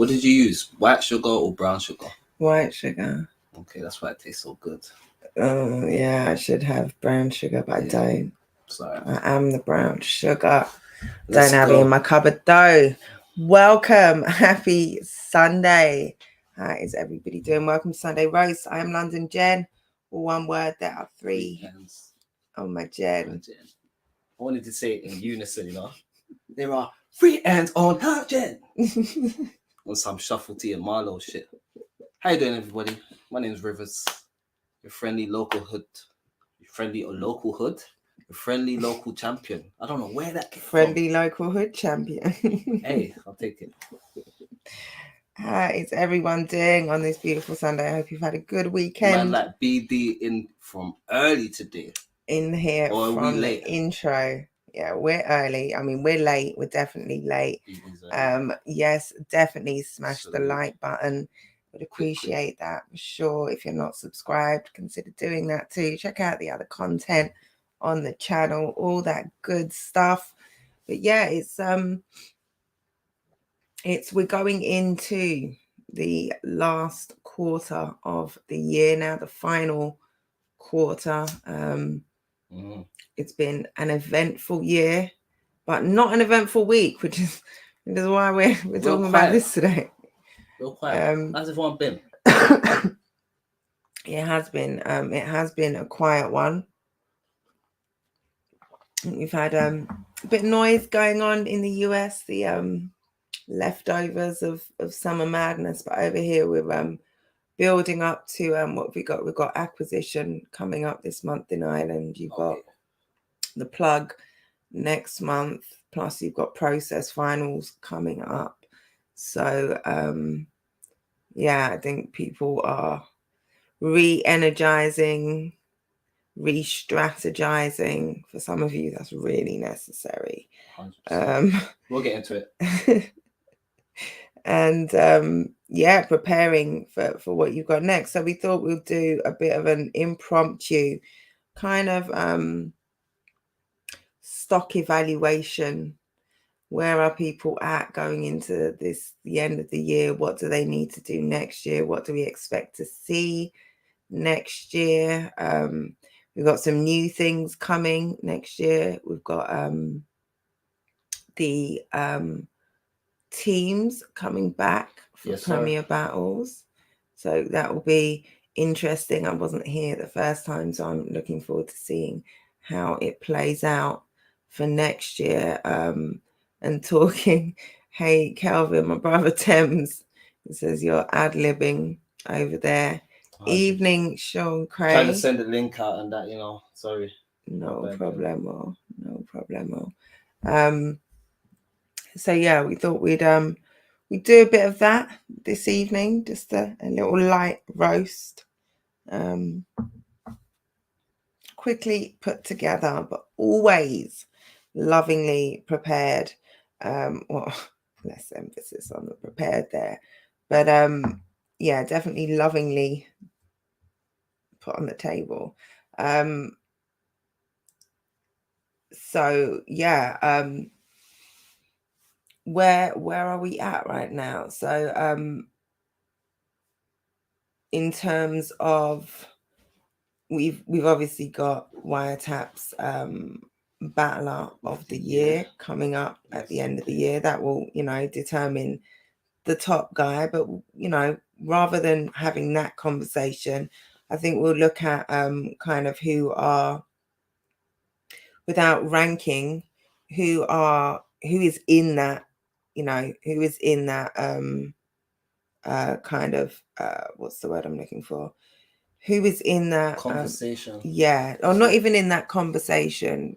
What did you use? White sugar or brown sugar? White sugar. Okay, that's why it tastes so good. Oh, yeah, I should have brown sugar, but I don't. Sorry. I am the brown sugar. Let's Don't have go. it in my cupboard though. Welcome. Happy Sunday. How is everybody doing? Welcome to Sunday Roast. I am London Jen. All one word. There are three. Oh, my Jen. I wanted to say it in unison, you know. There are 3 ends on her Jen. On some Shuffle T and Marlowe shit. How you doing, everybody? My name is Rivers. Your friendly local hood. Your friendly or local hood. Your friendly local champion. I don't know where that came Friendly from. local hood champion. Hey, I'll take it. How is everyone doing on this beautiful Sunday? I hope you've had a good weekend. Man, like BD in from early today. In here or from are we late? The intro. Yeah, we're early. I mean, we're late. We're definitely late. Yes, definitely smash the like button. Would appreciate that for sure. If you're not subscribed, consider doing that too. Check out the other content on the channel, all that good stuff. But yeah, we're going into the last quarter of the year now, the final quarter. It's been an eventful year, but not an eventful week, which is why we're talking about this today. Real quiet. How's everyone been? It has been a quiet one. We've had a bit of noise going on in the US, the leftovers of summer madness, but over here we're building up to what we've got acquisition coming up this month in Ireland. You've got the plug next month, plus you've got process finals coming up. So yeah, I think people are re-energizing, re-strategizing. For some of you, that's really necessary. We'll get into it. And yeah, preparing for what you've got next. So we thought we'll do a bit of an impromptu kind of stock evaluation. Where are people at going into the end of the year? What do they need to do next year? What do we expect to see next year? We've got some new things coming next year. We've got the teams coming back for Premier Battles. So that will be interesting. I wasn't here the first time, so I'm looking forward to seeing how it plays out for next year. And talking, hey, Kelvin, my brother Thames, he says you're ad-libbing over there. 100%. Evening, Sean Cray. Trying to send a link out and that, sorry. No problemo. So yeah, we thought we'd do a bit of that this evening, just a little light roast. Quickly put together, but always lovingly prepared. Well, less emphasis on the prepared there, but yeah, definitely lovingly put on the table. So yeah, where are we at right now? So in terms of we've obviously got Wiretaps Battler of the Year coming up at the end of the year. That will, determine the top guy. But, rather than having that conversation, I think we'll look at kind of who are, without ranking, who is in that, who is in that kind of, what's the word I'm looking for? Who is in that conversation? Or not even in that conversation,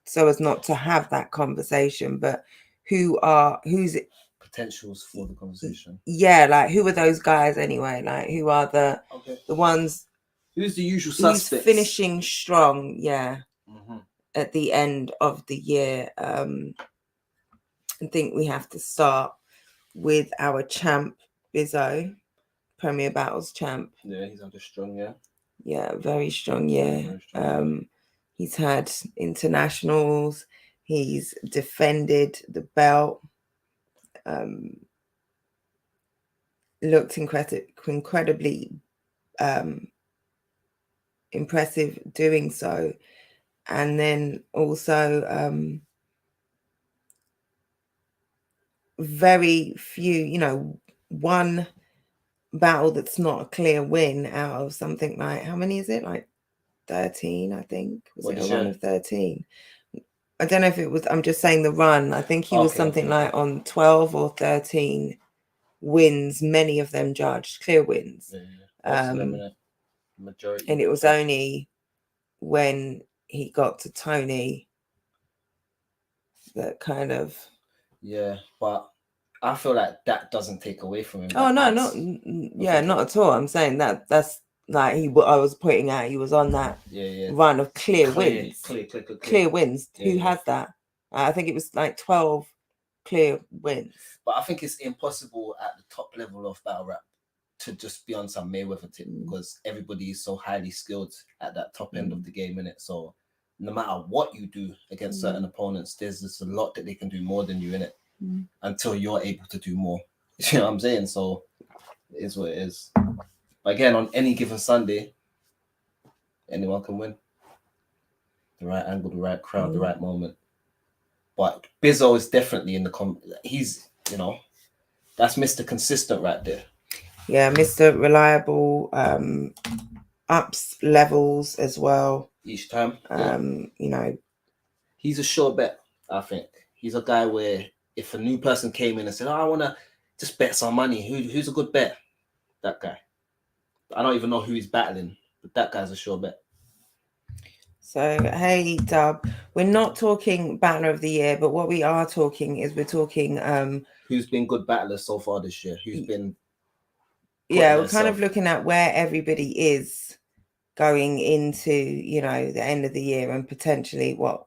so as not to have that conversation, but who's potentials for the conversation? Yeah, like who are those guys anyway? Like who are the ones? Who's the usual suspects? Who's finishing strong? Yeah, at the end of the year. I think we have to start with our champ, Bizzo. Premier Battles champ. Yeah, he's had a strong year. Yeah, very strong year. He's had internationals. He's defended the belt. looked incredibly impressive doing so. And then also very few, one battle that's not a clear win out of something like, how many is it? Like 13, I think. Was it a run of 13? I don't know if it was, I'm just saying the run. I think he was something like on 12 or 13 wins, many of them judged, clear wins. Majority. And it was only when he got to Tony that kind of... Yeah, but I feel like that doesn't take away from him. Oh, no, not at all. I'm saying that's like I was pointing out, he was on that run of clear wins. Clear wins. Who has that? I think it was like 12 clear wins. But I think it's impossible at the top level of battle rap to just be on some Mayweather tip because everybody is so highly skilled at that top end of the game, innit? So no matter what you do against certain opponents, there's just a lot that they can do more than you, innit? Until you're able to do more. You know what I'm saying? So it is what it is. But again, on any given Sunday, anyone can win. The right angle, the right crowd, the right moment. But Bizzo is definitely in the he's, that's Mr. Consistent right there. Yeah, Mr. Reliable, ups levels as well. Each time. He's a sure bet, I think. He's a guy where if a new person came in and said, I want to just bet some money, who's a good bet? That guy. I don't even know who he's battling, but that guy's a sure bet. So, hey, Dub, we're not talking Battler of the Year, but what we are talking is we're talking... who's been good battlers so far this year? Who's been... Yeah, we're kind of looking at where everybody is going into, the end of the year and potentially what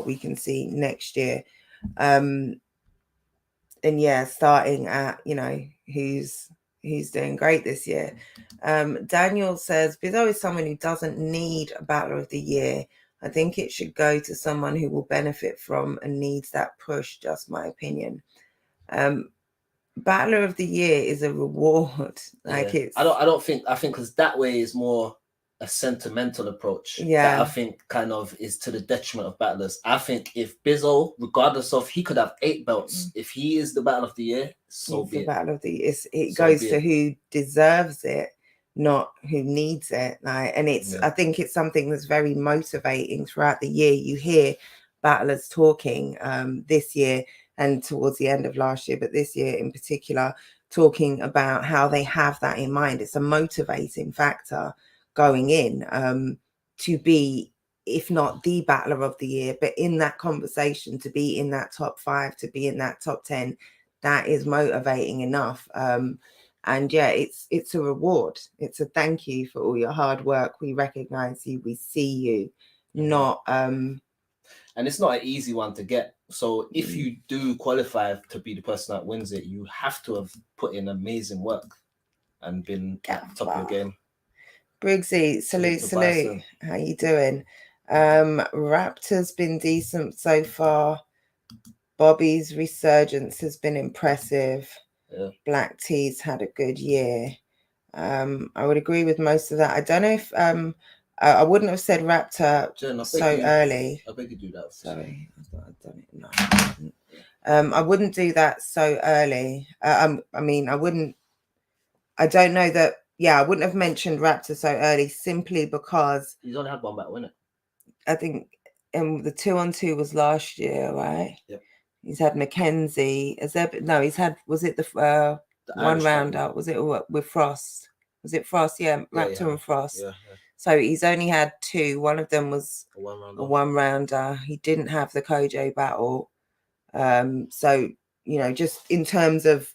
we can see next year. And yeah, starting at, who's doing great this year. Daniel says, Bizzo is someone who doesn't need a Battler of the Year. I think it should go to someone who will benefit from and needs that push, just my opinion. Battler of the Year is a reward. I think because that way is more a sentimental approach. Yeah. That I think kind of is to the detriment of battlers. I think if Bizzo, regardless of, he could have 8 belts. If he is the Battle of the Year, so be it. Battle of the Year. It goes to who deserves it, not who needs it. And I think it's something that's very motivating throughout the year. You hear battlers talking this year and towards the end of last year, but this year in particular, talking about how they have that in mind. It's a motivating factor going in to be, if not the Battler of the Year, but in that conversation, to be in that top 5, to be in that top 10, that is motivating enough. And yeah, it's a reward. It's a thank you for all your hard work. We recognize you, we see you, not and it's not an easy one to get. So if you do qualify to be the person that wins it, you have to have put in amazing work and been at the top of your game. Briggsy, salute. How you doing? Raptor's been decent so far. Bobby's resurgence has been impressive. Yeah. Black T's had a good year. I would agree with most of that. I don't know if I wouldn't have said Raptor Jen, early. I beg you do that. Sorry, I thought I'd done it. No, I didn't. I wouldn't do that so early. I don't know that. Yeah, I wouldn't have mentioned Raptor so early simply because he's only had one battle, isn't it? I think the 2-on-2 was last year, right? Yep. He's had Mackenzie. He's had, was it the one rounder? Was it with Frost? Was it Frost? Yeah, Raptor and Frost. Yeah. So he's only had 2. One of them was a one rounder. He didn't have the Kojo battle. So, just in terms of,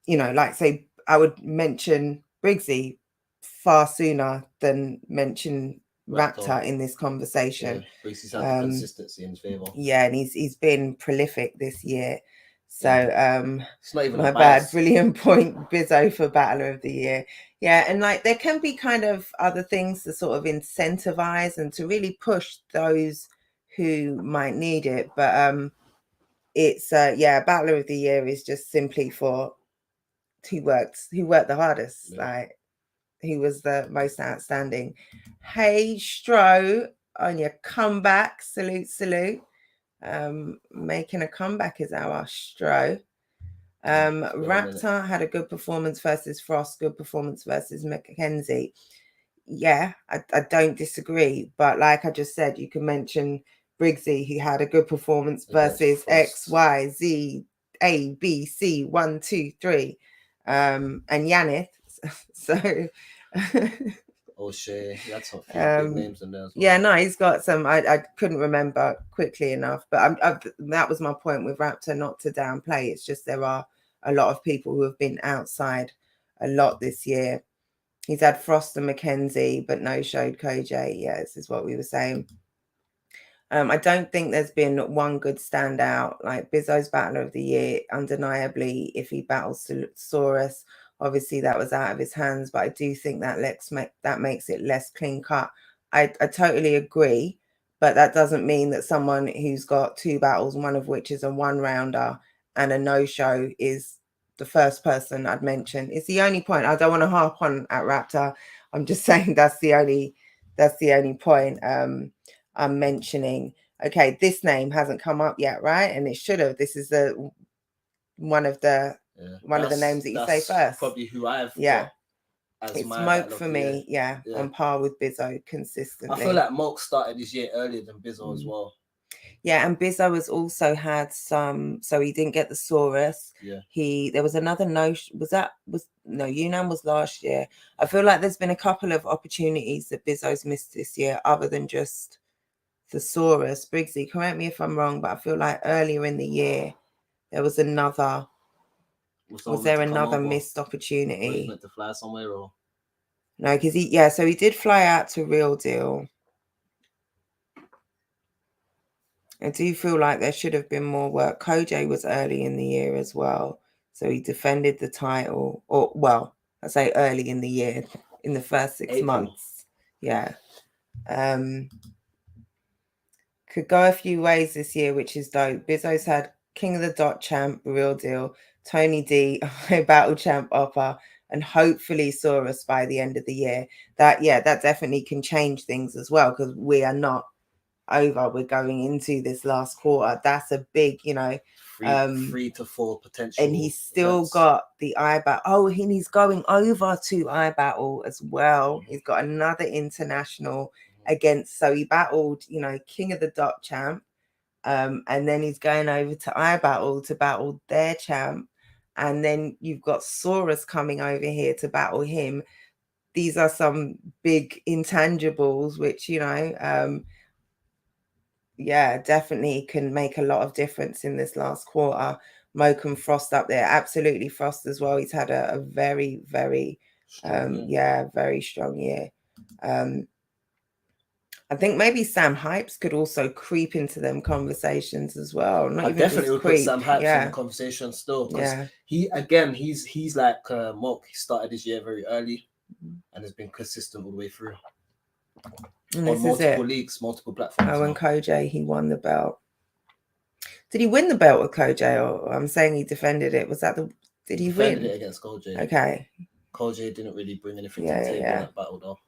like say, I would mention Briggsy far sooner than mention Raptor in this conversation. Yeah, Briggsy's had consistency in his favor. Yeah, and he's been prolific this year. So it's not even my bad. Brilliant point, Bizzo for Battler of the Year. Yeah, and like there can be kind of other things to sort of incentivize and to really push those who might need it. But it's Battler of the Year is just simply who worked the hardest. Yeah. Like, he was the most outstanding. Hey, Stro, on your comeback. Salute. Making a comeback is our Stro. Raptor had a good performance versus Frost, good performance versus Mackenzie. Yeah, I don't disagree. But like I just said, you can mention Briggsy, who had a good performance versus X, Y, Z, A, B, C, 1, 2, 3. And Yannick. So O'Shea, that's a few big names in there as well. Yeah, no, he's got some. I couldn't remember quickly enough, but that was my point with Raptor, not to downplay. It's just there are a lot of people who have been outside a lot this year. He's had Frost and Mackenzie, but no showed Kojay. Yeah, this is what we were saying. I don't think there's been one good standout. Like Bizzo's Battle of the Year, undeniably, if he battles Saurus, obviously that was out of his hands. But I do think that makes it less clean cut. I totally agree, but that doesn't mean that someone who's got 2 battles, one of which is a 1-rounder and a no-show, is the first person I'd mention. It's the only point. I don't want to harp on at Raptor. I'm just saying that's the only point I'm mentioning. Okay, this name hasn't come up yet, right? And it should have. This is one of the names that you say first. Probably who I've got. As it's Moke for me, yeah, on par with Bizzo consistently. I feel like Moke started this year earlier than Bizzo as well. Yeah, and Bizzo has also had some, so he didn't get the Saurus. Yeah. There was another Yunnan was last year. I feel like there's been a couple of opportunities that Bizzo's missed this year, other than just the Saurus. Briggsy, correct me if I'm wrong, but I feel like earlier in the year there was another. Was there another missed opportunity? Was he meant to fly somewhere or? No, because so he did fly out to Real Deal. I do feel like there should have been more work. Kojay was early in the year as well, so he defended the title. Or, well, I say early in the year, in the first 6 months. Yeah. Could go a few ways this year, which is dope. Bizzo's had King of the Dot champ, Real Deal, Tony D, Battle champ, Oppa, and hopefully Saurus by the end of the year. That definitely can change things as well, because we are not over. We're going into this last quarter. That's a big, 3 to 4 potential. And he's still got the iBattle. Oh, and he's going over to iBattle as well. He's got another international against. So he battled, King of the Dot champ, and then he's going over to iBattle to battle their champ, and then you've got Saurus coming over here to battle him. These are some big intangibles, which definitely can make a lot of difference in this last quarter. Moke and Frost up there, absolutely. Frost as well. He's had a very, very very strong year. I think maybe Sam Hypes could also creep into them conversations as well. I definitely would put Sam Hypes in the conversation still, because he's like Moke. He started this year very early and has been consistent all the way through. And on multiple leagues, multiple platforms. Oh, and Kojay, he won the belt. Did he win the belt with Kojay, or I'm saying he defended it? Was that did he win? Defended it against Kojay. Okay. Kojay didn't really bring anything to the table in that battle, though.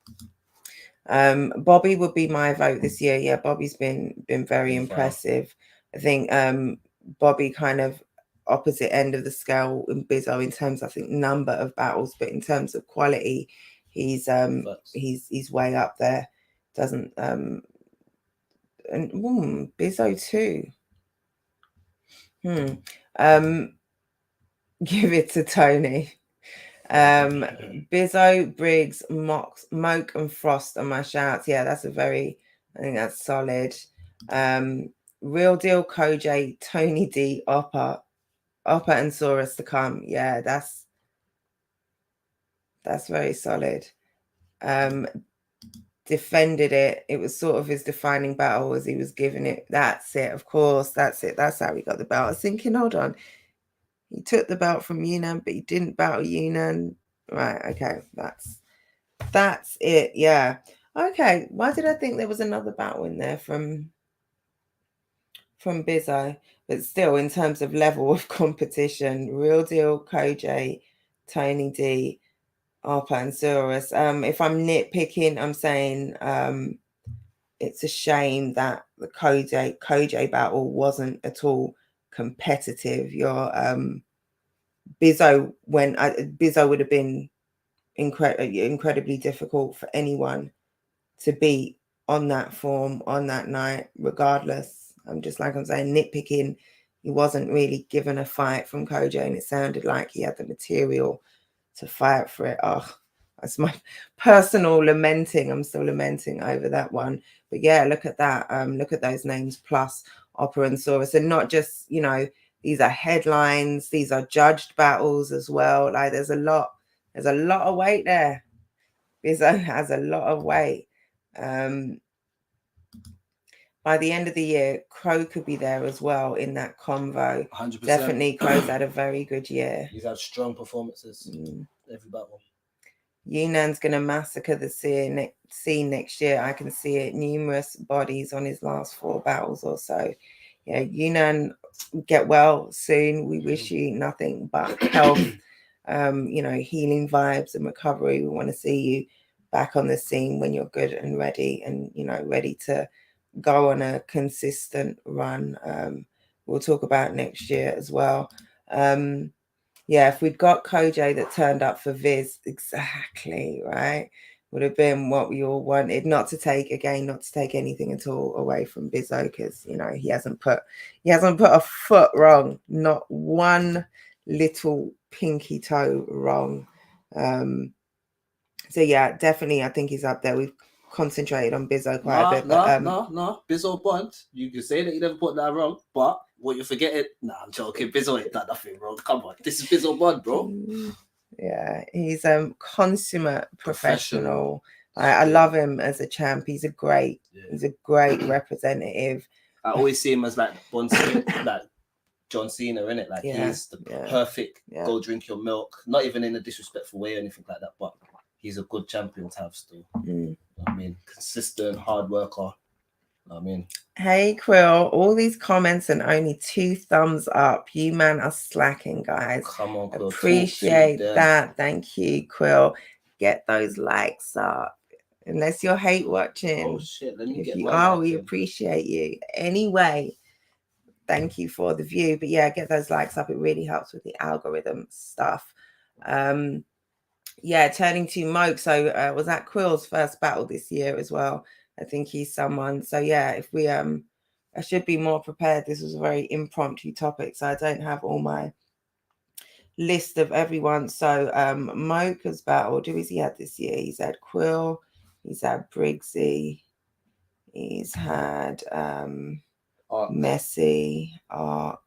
Bobby would be my vote this year. Yeah, Bobby's been very impressive. I think Bobby kind of opposite end of the scale in Bizzo in terms, I think, number of battles, but in terms of quality, he's way up there. Doesn't and Bizzo too. Give it to Tony. Bizzo, Briggs, Moke, and Frost are my shouts. Yeah, I think that's solid. Real Deal, Kojay, Tony D, Oppa and Saurus to come. Yeah, that's very solid. Defended it. It was sort of his defining battle as he was giving it. That's it, of course. That's it. That's how he got the belt. I was thinking, hold on. He took the belt from Yunnan, but he didn't battle Yunnan. Right, okay. That's it. Yeah. Okay. Why did I think there was another battle in there from Bizzo? But still, in terms of level of competition, Real Deal, Kojay, Tony D, Arpa and Zurus. If I'm nitpicking, I'm saying it's a shame that the Koj battle wasn't at all competitive. Your Bizzo would have been incredibly difficult for anyone to beat on that form on that night, regardless. I'm saying, nitpicking. He wasn't really given a fight from Koj, and it sounded like he had the material to fight for it. Oh, that's my personal lamenting. I'm still lamenting over that one. But yeah, look at that. Look at those names plus Opera and Saurus. And not just, these are headlines. These are judged battles as well. Like there's a lot of weight there. Bizzo has a lot of weight. By the end of the year, Crow could be there as well in that convo. 100%. Definitely, Crow's had a very good year. He's had strong performances every battle. Yunan's going to massacre the scene next year. I can see it. Numerous bodies on his last 4 battles or so. Yeah, Yunan, get well soon. We wish you nothing but health, healing vibes and recovery. We want to see you back on the scene when you're good and ready and, ready to go on a consistent run. We'll talk about next year as well. If we'd got Koj that turned up for Viz, exactly right, would have been what we all wanted. Not to take anything at all away from Bizzo, because he hasn't put a foot wrong, not one little pinky toe wrong. So yeah, definitely, I think he's up there. We've concentrated on Bizzo quite a bit. No. Bizzo Bond. You can say that you never put that wrong, but what you're forgetting, I'm joking. Bizzo ain't done nothing wrong. Come on. This is Bizzo Bond, bro. Yeah, he's consummate professional. I love him as a champ. He's a great representative. I always see him as like John Cena, innit? Like he's the perfect go drink your milk. Not even in a disrespectful way or anything like that, but he's a good champion to have still. You know what I mean? Consistent, hard worker. You know what I mean? Hey, Quill, all these comments and only 2 thumbs up. You man are slacking, guys. Come on, Quill. Appreciate that. Thank you, Quill. Get those likes up. Unless you're hate watching. Oh, shit. Let me if you are, we appreciate you. Anyway, thank you for the view. But yeah, get those likes up. It really helps with the algorithm stuff. Turning to Moke. So was that Quill's first battle this year as well? I think he's someone. So yeah, if we I should be more prepared. This was a very impromptu topic, so I don't have all my list of everyone. So Moke has battled. Who has he had this year? He's had Quill, he's had Briggsy, he's had Messi, Ark.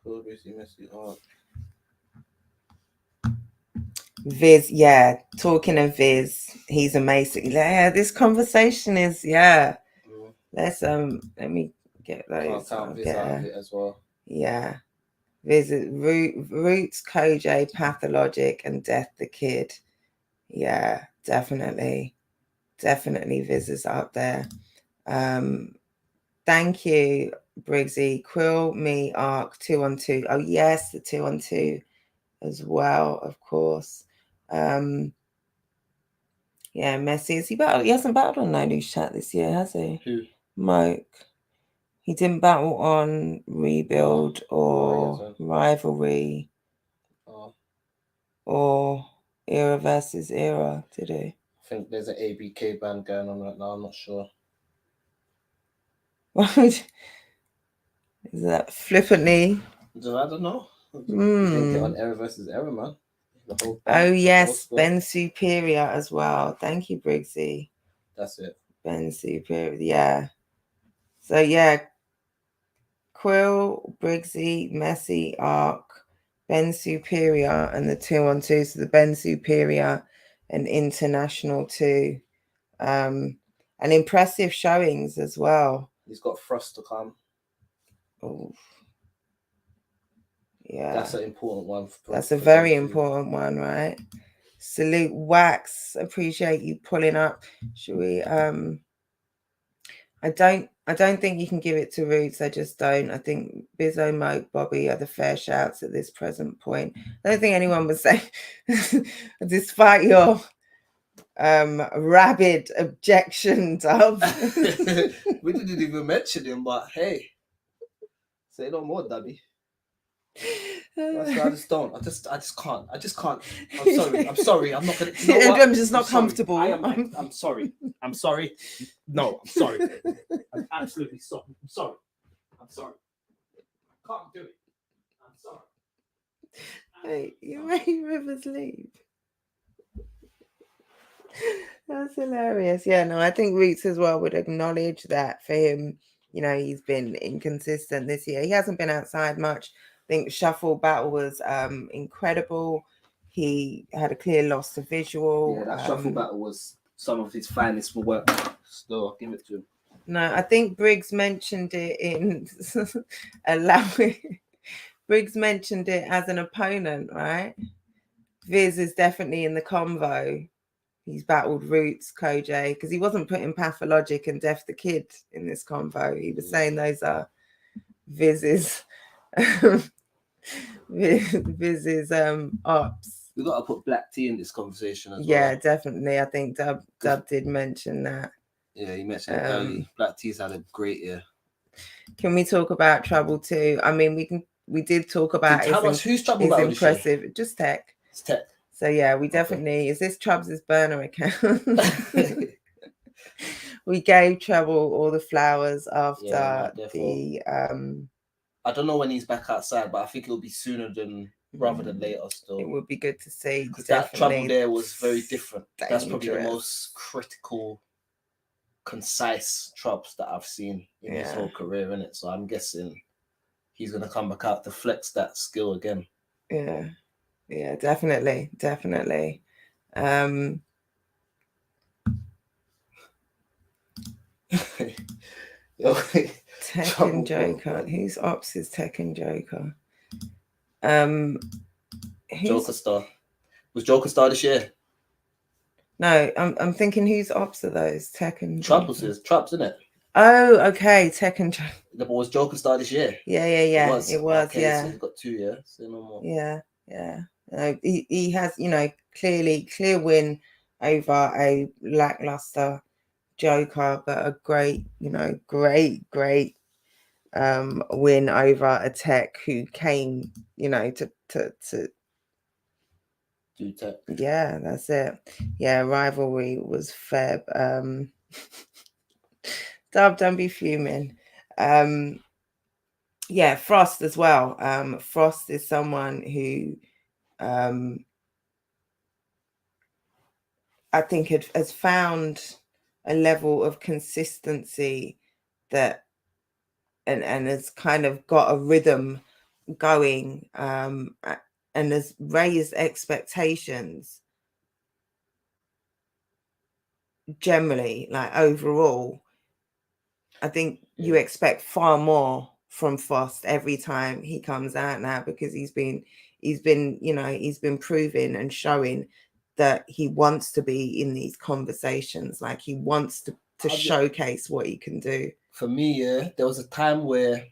Messi, Ark. Viz, talking of Viz, he's amazing. Yeah, this conversation is Let's let me get those. Count Viz out of it as well. Yeah, Viz, Roots, Koj, Pathologic, and Death the Kid. Yeah, definitely Viz is up there. Thank you, Briggsy. Quill, me, Ark, 2-on-2. Oh yes, the 2-on-2 as well, of course. Messi, is he battled? He hasn't battled on No Loose Chat this year, has he? Who? Moke. He didn't battle on Rebuild or Rivalry or Era versus Era, did he? I think there's an ABK band going on right now, I'm not sure. Is that flippantly? I don't know. Didn't get on Era versus Era, man. Oh yes, Ben Superior as well. Thank you, Briggsy. That's it. Ben Superior, yeah. So yeah, Quill, Briggsy, Messi, Ark, Ben Superior, and the 2-on-2. So the Ben Superior and International 2. And impressive showings as well. He's got Frost to come. Oh. Yeah, that's an important one. That's a very important one, right? Salute Wax. Appreciate you pulling up. Should we? I don't think you can give it to Roots. I just don't. I think Bizzo, Moke, Bobby are the fair shouts at this present point. I don't think anyone would say, despite your rabid objection, Dub. We didn't even mention him, but hey, say no more, Dabby. I just don't. I just can't. I'm sorry. I'm not gonna. You know I'm just not comfortable. I'm sorry. I'm sorry. No, I'm sorry. I'm absolutely sorry. I'm sorry. Can't do it. I'm sorry. Hey, you made Rivers leave. That's hilarious. Yeah, no, I think Roots as well would acknowledge that for him. He's been inconsistent this year. He hasn't been outside much. I think Shuffle Battle was incredible. He had a clear loss to visual. Yeah, that Shuffle Battle was some of his finest work. So I'll give it to him. No, I think Briggs mentioned it in allowing. Briggs mentioned it as an opponent, right? Viz is definitely in the convo. He's battled Roots, Kojay, because he wasn't putting Pathologic and Def the Kid in this convo. He was saying those are Viz's Viz's ops. We got to put Black T in this conversation as well. Yeah, definitely. I think Dub did mention that. Yeah, he mentioned it early. Black T's had a great year. Can we talk about Trouble 2? I mean, we did talk about who's Trouble Battle? Impressive. Just Tech. It's Tech. So yeah, we definitely is this Chubbs' burner account. We gave Trouble all the flowers after the I don't know when he's back outside, but I think it'll be sooner rather than later still. It would be good to see. Because that Trouble there was very different. Dangerous. That's probably the most critical, concise Troubles that I've seen in his whole career, innit? So I'm guessing he's gonna come back out to flex that skill again. Yeah, definitely. Tekken Joker. Whose ops is Tekken Joker? Joker Star. Was Joker Star this year? No, I'm thinking whose ops are those? Tekken Troubles, isn't it? Oh, okay. Tekken Joker. The was Joker Star this year. Yeah. It was. Okay, yeah. So he's got 2 years. So no more. Yeah. He has, clear win over a lackluster Joker, but a great win over a Tech who came, to do Tech. Yeah, that's it. Yeah, rivalry was fair. Dub, don't be fuming. Yeah, Frost as well. Frost is someone who I think has found a level of consistency that and has kind of got a rhythm going and has raised expectations generally, like overall. I think you expect far more from Frost every time he comes out now, because he's been proving and showing that he wants to be in these conversations. Like he wants to showcase what he can do. For me, there was a time where,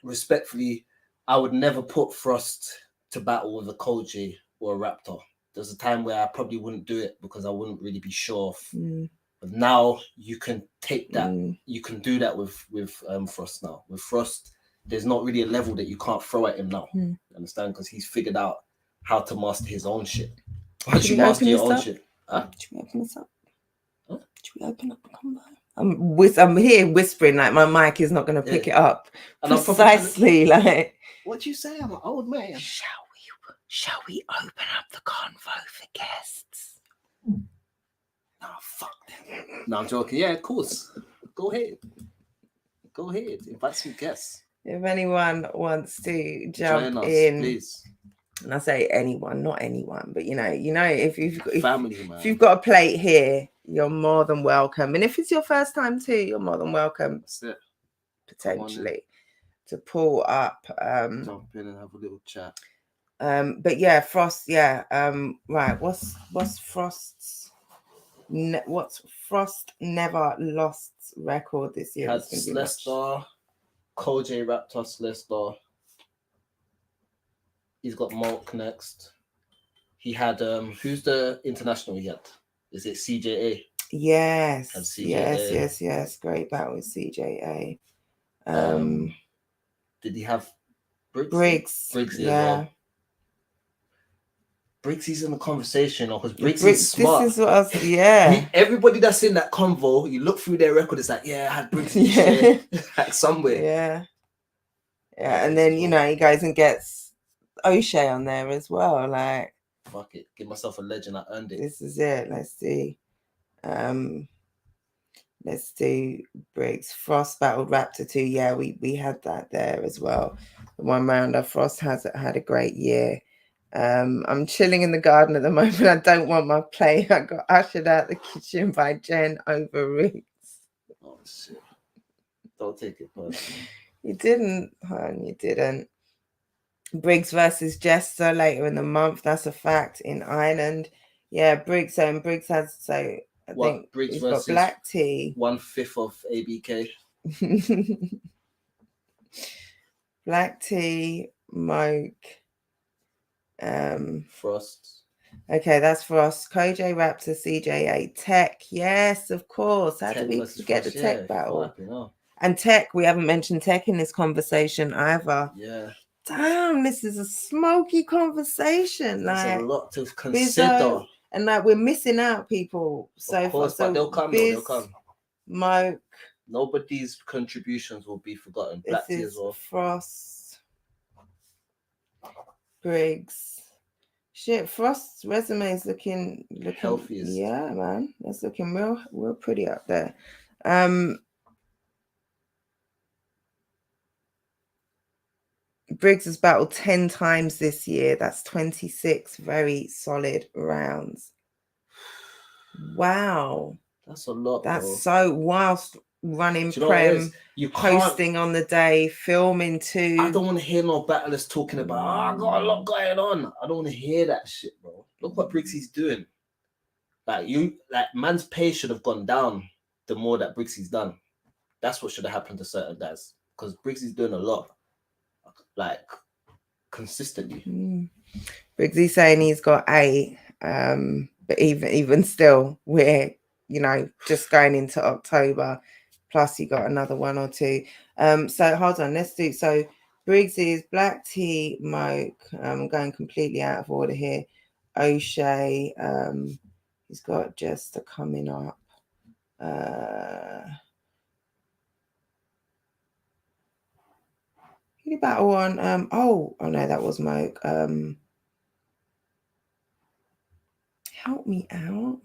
respectfully, I would never put Frost to battle with a Koji or a Raptor. There was a time where I probably wouldn't do it because I wouldn't really be sure. But now you can take that. You can do that with Frost now. With Frost, there's not really a level that you can't throw at him now. You understand? Because he's figured out how to master his own shit. Once you master your own shit. Should we open this up? Should we open up the combo? I'm here whispering, like my mic is not going to pick it up. And precisely, like. What you say? I'm an old man. Shall we open up the convo for guests? No, fuck them. No, I'm joking. Yeah, of course. Go ahead. Invite some guests. If anyone wants to jump us, in, please. And I say anyone, not anyone, but if you've got a plate here, you're more than welcome. And if it's your first time too, you're more than welcome. That's it. Potentially to pull up. Jump in and have a little chat. But yeah, Frost. Yeah. Right. What's Frost's What's Frost never lost record this year? Had It's gonna be much. Celestar, Koj Raptor, Celestar. He's got Malk next. He had who's the international he had? Is it CJA? Yes, Had CJA. yes. Great battle with CJA. Did he have Briggs? Briggsy yeah. as well. Briggsy's in the conversation, because Briggsy's smart. This is what I was, yeah. Everybody that's in that convo, you look through their record, it's like, yeah, I had Briggsy yeah. Like somewhere. Yeah. Yeah, and then, you know, he goes and gets O'Shea on there as well. Like, fuck it. Give myself a legend. I earned it. This is it. Let's see. Let's do Briggs. Frost battled Raptor 2. Yeah, we had that there as well. The one rounder. Frost has had a great year. I'm chilling in the garden at the moment. I don't want my play. I got ushered out the kitchen by Jen over Riggs. Oh shit. Don't take it personally. You didn't, hon. You didn't. Briggs versus Jester later in the month. That's a fact in Ireland. Yeah, Briggs. And Briggs has I think Briggs he's versus got Black Tea. 1/5 of ABK. Black Tea, Moke. Frost. Okay, that's Frost. Koj Raptor, CJA, Tech. Yes, of course. How did we forget the Tech battle? And Tech, we haven't mentioned Tech in this conversation either. Yeah. Damn, this is a smoky conversation. There's like a lot to consider. Bizzo, and like we're missing out people so of course, far. So but they'll come. Moke. Nobody's contributions will be forgotten. Black Tea as well. Frost. Briggs. Shit, Frost's resume is looking healthiest. Yeah, man. That's looking real pretty up there. Briggs has battled 10 times this year. That's 26 very solid rounds. Wow. That's a lot. That's so whilst running Prem, you hosting on the day, filming too. I don't want to hear no battlers talking about, I got a lot going on. I don't want to hear that shit, bro. Look what Briggsy's doing. Like man's pay should have gone down the more that Briggsy's done. That's what should have happened to certain guys. Because Briggsy's doing a lot. Like consistently. Briggsy's saying he's got 8. But even still, we're just going into October. Plus you got another 1 or 2. So hold on, let's do so. Briggs is Black Tea, Moke. I'm going completely out of order here. O'Shea, he's got Jester coming up. Who did battle on? Oh no, that was Moke. Help me out.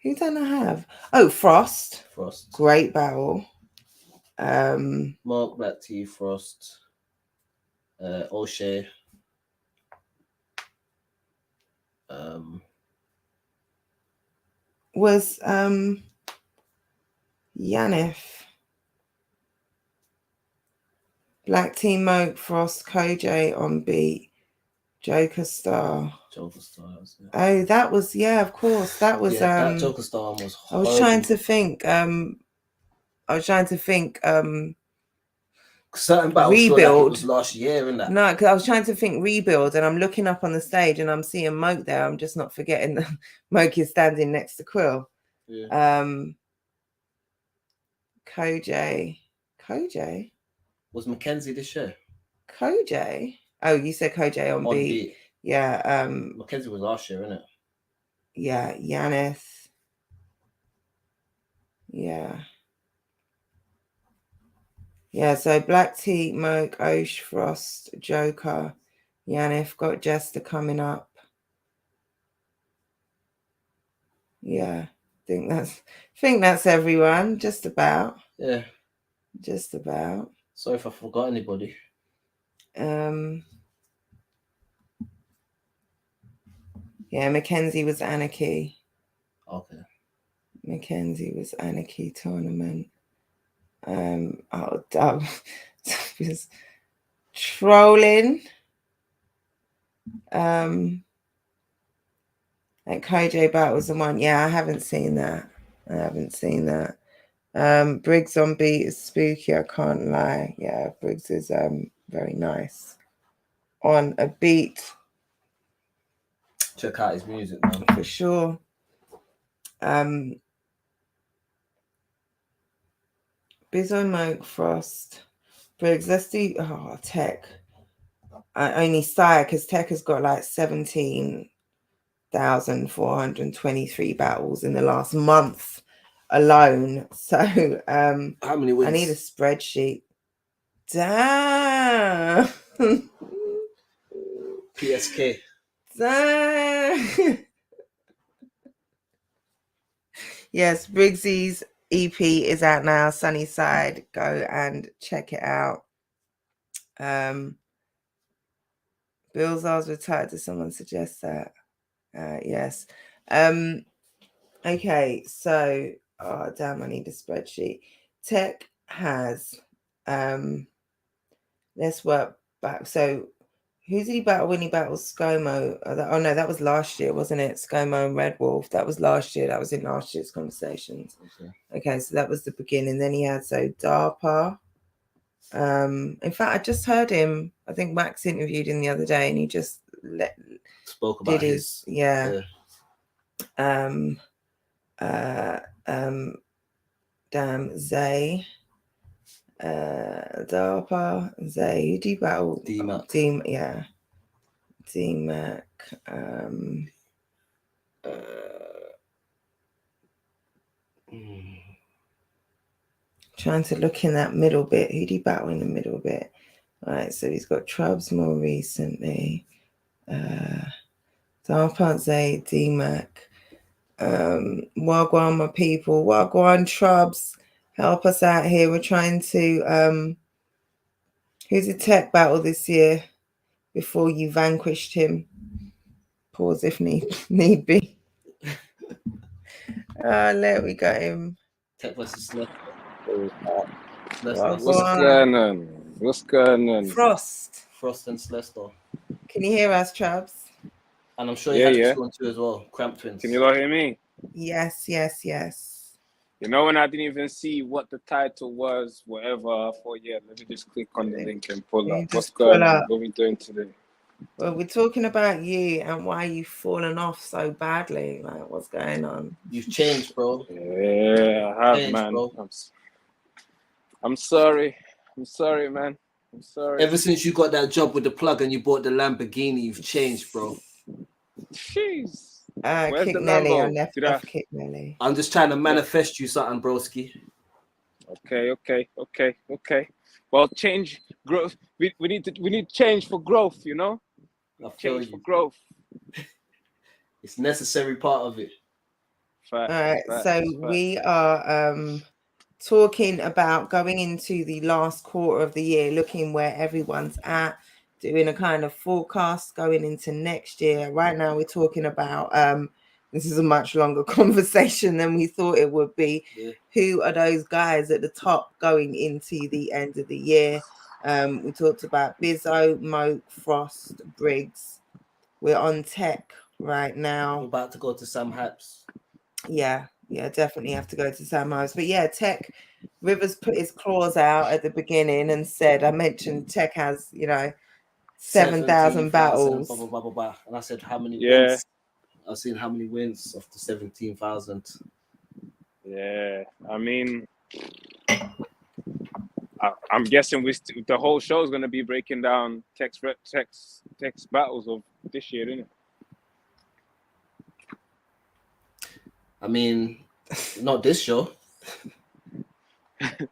Who don't I have? Oh, Frost. Great battle. Mark, Black Tea, Frost, O'Shea. Was Yanif. Black Tea, Moke, Frost, Koj on beat. Joker Star. Oh, that was of course. That was that Joker Star was horrible. I was trying to think. Certain battles Rebuild like last year, isn't that? No, because I was trying to think Rebuild, and I'm looking up on the stage and I'm seeing Moke there. I'm just not forgetting that Moke is standing next to Quill. Yeah. Koj. Was Mackenzie this year? Koj. Oh, you said Koj on beat. Yeah. Mackenzie was last year, isn't it? Yeah, Yanis. Yeah. Yeah, so Black Tea, Moke, Osh, Frost, Joker, Yanif, got Jester coming up. Yeah, I think that's everyone, just about. Yeah. Just about. Sorry if I forgot anybody. Yeah, Mackenzie was Anarchy. Okay. Mackenzie was Anarchy tournament. Was trolling. That KJ battle was the one. Yeah, I haven't seen that. Briggs on beat is spooky, I can't lie. Yeah, Briggs is very nice. On a beat. Check out his music, man. For sure. Bizzo, Moke, Frost, Briggs. Let's do Tech. Only Sire, because Tech has got like 17,423 battles in the last month alone. So how many wins? I need a spreadsheet. Damn. PSK. Damn. Yes, Briggsy's EP is out now. Sunnyside, go and check it out. Bill's R's retired. Did someone suggest that? Yes. Okay, so damn, I need a spreadsheet. Tech has let's work back. So who's he battle when he battles ScoMo? Oh no, that was last year, wasn't it? ScoMo and Red Wolf. That was last year. That was in last year's conversations. Okay, so that was the beginning. Then he had DARPA. In fact, I just heard him. I think Max interviewed him the other day, and he just spoke about his damn Zay. DARPA, Zay, who do you battle? D-Mac. D-Mac. Trying to look in that middle bit. Who do you battle in the middle bit? All right, so he's got Trubs more recently. DARPA, Zay, D-Mac. Wagwan, my people. Wagwan, Trubs. Help us out here. We're trying to who's a Tech battle this year before you vanquished him? Pause if need be. There we got him. Tech versus Sleth. What's going on? Frost and Slester. Can you hear us, Trubs? And I'm sure you had this one too as well. Cramp Twins. Can you all hear me? Yes. You know, when I didn't even see what the title was, whatever, I thought, let me just click on the link and pull up. What's going on? What are we doing today? Well, we're talking about you and why you've fallen off so badly. Like, what's going on? You've changed, bro. Yeah, I have, man. Bro. I'm sorry. I'm sorry, man. I'm sorry. Ever since you got that job with the plug and you bought the Lamborghini, you've changed, bro. Jeez. Kick Nelly. I left off Kick Nelly. I'm just trying to manifest you something, broski. Okay. Well, change, growth. We need change for growth, you know? Change for growth. It's necessary part of it. All right, so we are talking about going into the last quarter of the year, looking where everyone's at, doing a kind of forecast going into next year. Right now, we're talking about this is a much longer conversation than we thought it would be. Yeah. Who are those guys at the top going into the end of the year? We talked about Bizzo, Moke, Frost, Briggs. We're on Tech right now. We're about to go to Sam Hypes. Yeah, definitely have to go to Sam Hypes. But yeah, Tech, Rivers put his claws out at the beginning and said, I mentioned Tech has, 7,000 battles. Blah, blah, blah, blah. And I said, how many wins? I've seen how many wins of the 17,000. Yeah, I mean, I'm guessing the whole show is going to be breaking down Tech's battles of this year, isn't it? I mean, not this show. Are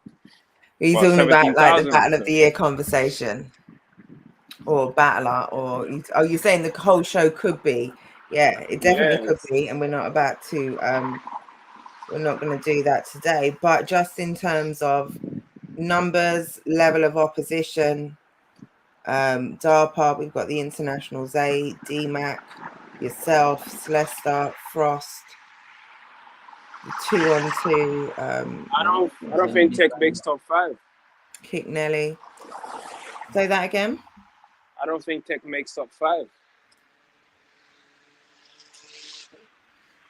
you talking about like the Battle of the Year conversation? Or battler? Or are you saying the whole show could be? Yeah, it definitely could be. And we're not about to, we're not going to do that today. But just in terms of numbers, level of opposition, DARPA, we've got the International Zay, D-Mac, yourself, Celesta, Frost, 2-on-2. I don't think Tech makes top 5. Kick Nelly. Say that again. I don't think Tech makes top 5.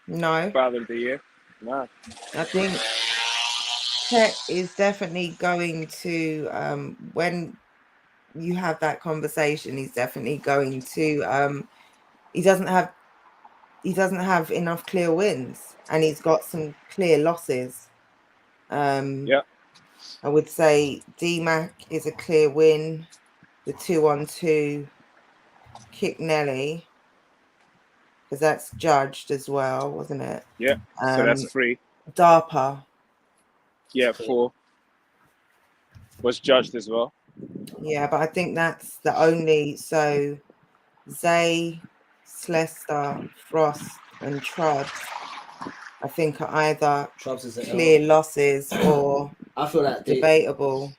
No, Battle of the Year. Nah. I think Tech is definitely going to when you have that conversation, he's definitely going to he doesn't have enough clear wins, and he's got some clear losses. Yeah. I would say D-Mac is a clear win. The 2-on-2 Kick Nelly, because that's judged as well, wasn't it? Yeah. So that's 3. DARPA. Yeah, 4 was judged as well. Yeah, but I think that's the only. So Zay, Slester, Frost, and Trubs, I think, are either Trubs is clear losses or I feel like debatable.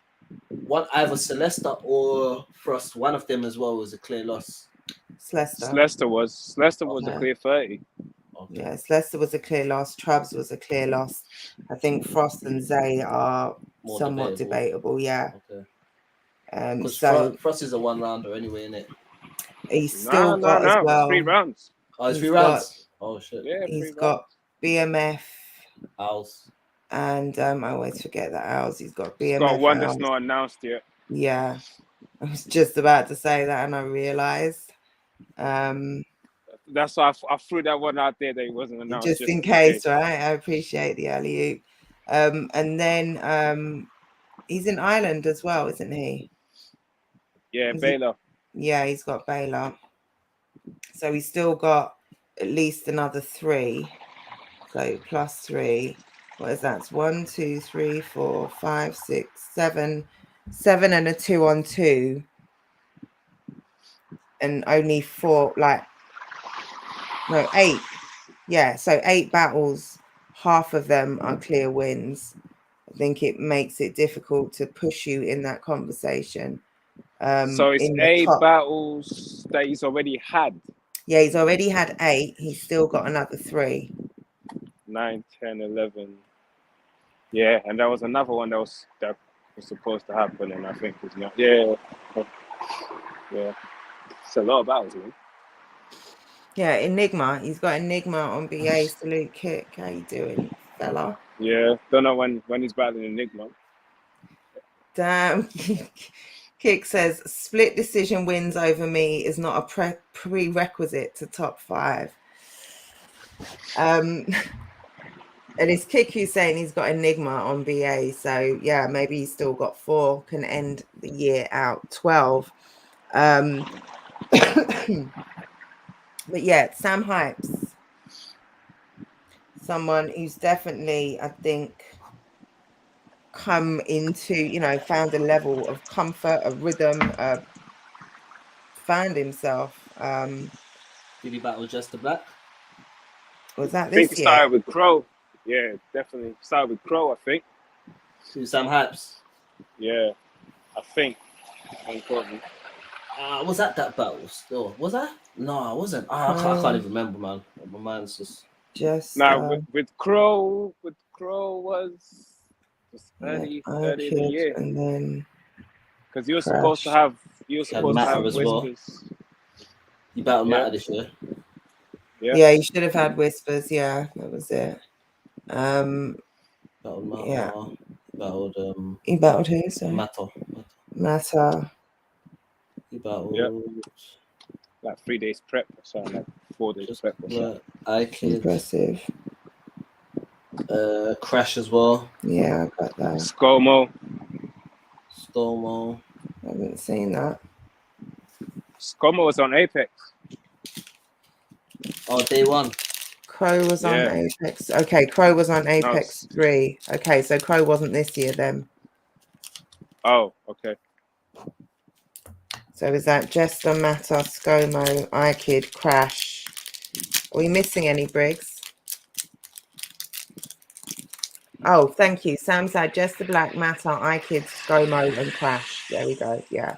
Either Celesta or Frost, one of them as well was a clear loss. Slester was a clear 30. Okay. Yeah, Slester was a clear loss. Trubs was a clear loss. I think Frost and Zay are more somewhat debatable. Yeah. Okay. Because Frost is a 1-rounder anyway, isn't it? He's still got as well. 3 rounds. Oh, it's 3 rounds. Oh shit. Yeah, he's got BMF. Owls. And I always forget that Owls. He's got BMF. He's got one that's not announced yet. Yeah. I was just about to say that and I realized. That's why I threw that one out there that it wasn't announced. Just in case, right? I appreciate the alley-oop. And then he's in Ireland as well, isn't he? Yeah, Baylor. Yeah, he's got Baylor. So he's still got at least another 3. So plus 3. What is that? It's 1, 2, 3, 4, 5, 6, 7. 7 and a 2-on-2. And only 4, 8. Yeah, so 8 battles, half of them are clear wins. I think it makes it difficult to push you in that conversation. So it's 8 battles that he's already had. Yeah, he's already had 8. He's still got another 3. 9, 10, 11. Yeah, and there was another one that was supposed to happen, and I think it's not. Yeah. It's a lot of battles, man. Yeah, Enigma. He's got Enigma on BA. Salute, Kick. How you doing, fella? Yeah, don't know when he's battling Enigma. Damn. Kick says, split decision wins over me is not a prerequisite to top 5. And it's Kick who's saying he's got Enigma on BA. So, yeah, maybe he's still got 4, can end the year out 12. But yeah, Sam Hypes, someone who's definitely, I think, come into, found a level of comfort, a rhythm, found himself. Did he battle Jester Black? Was that this year? I think it started with Crow. Yeah, definitely started with Crow, I think. To Sam Hypes? Yeah, I think. Was that battle still? Was that? No, I wasn't. I can't even remember, man. My mind's just... with Crow was just early in the year. And then... Because you were supposed to have Whispers. Well. You battled Matter this year. Yeah, you should have had Whispers. Yeah, that was it. Battled Matter. Yeah. He battled who? So? Matter. He battled... Like 3 days prep or something, like 4 days prep or something. Impressive. Crash as well. Yeah, I got that. Scomo. I haven't seen that. Scomo was on Apex. Oh, day 1. Crow was on Apex. Okay, Crow was on Apex 3. Okay, so Crow wasn't this year then. Oh, okay. So is that Jester, Matter, ScoMo, iKid, Crash? Are we missing any, Briggs? Oh, thank you. Sam said Jester Black, Matter, iKid, ScoMo, and Crash. There we go. Yeah.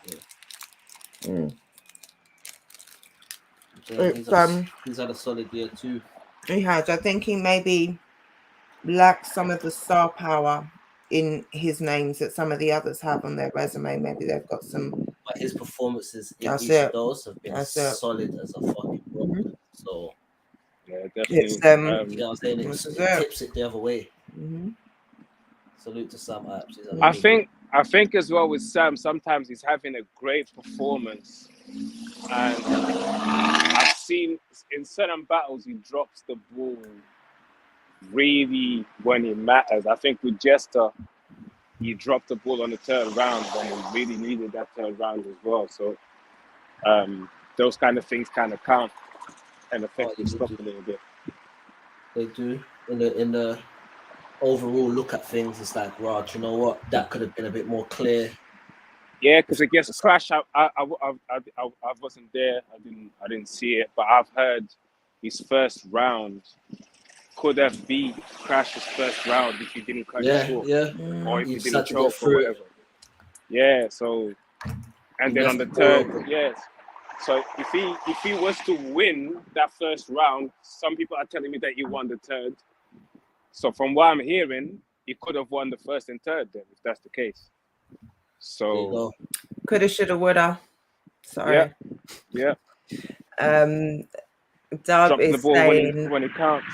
He's had a solid year too. He has. I think he maybe lacks some of the star power in his names that some of the others have on their resume. Maybe they've got some. But his performances in each of those have been solid as a fucking rock. So yeah, definitely. It's You know what I'm saying? It what's just that? tips it the other way. Mhm. Salute to Sam Apps. He's I amazing. think as well with Sam, sometimes he's having a great performance, and I've seen in certain battles he drops the ball really when it matters. I think with Jester, he dropped the ball on the third round when he really needed that third round as well. So those kind of things kind of count and affect the stock a little bit. They do. In the overall look at things, it's like, Raj, you know what? That could have been a bit more clear. Yeah, because against Crash, I wasn't there. I didn't see it, but I've heard his first round could have been Crash's first round if he didn't cut it short, or if he You've didn't had to get choke or through whatever. Yeah, so and He then on left the the ball third, open. yes. So if he was to win that first round, some people are telling me that he won the third. So from what I'm hearing, he could have won the first and third then, if that's the case. There you So go. Coulda, shoulda, woulda. Sorry. yeah. Dub Drop the is ball saying, when it counts.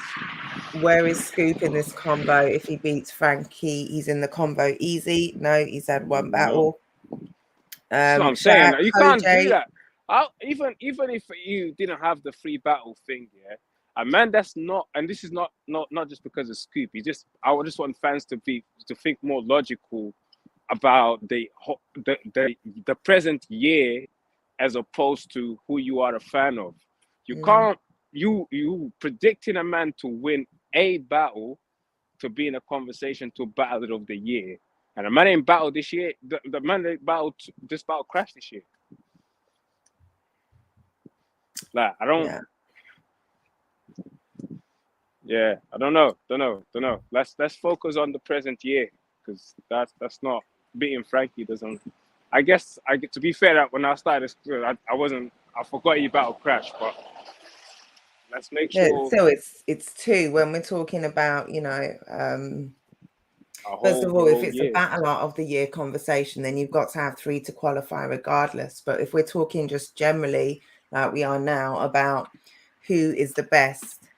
where is Scoop in this combo? If he beats Frankie, he's in the combo easy. No, he's had one battle. That's what I'm Shout saying. out You can't do Koj. that. Even if you didn't have the free battle thing, yeah, a man that's not, and this is not just because of Scoop. I would just want fans to think more logical about the present year as opposed to who you are a fan of. You can't you predicting a man to win a battle to be in a conversation to battle of the year. And the man ain't battled this year. The man that battled this battle crashed this year. Like I don't. Yeah, I don't know. Let's focus on the present year because that's not beating Frankie doesn't. I guess to be fair that when I started, I forgot he battled Crash, but let's make sure. So it's two when we're talking about, first of all, if it's a battle art of the year conversation, then you've got to have 3 to qualify regardless. But if we're talking just generally, like we are now, about who is the best,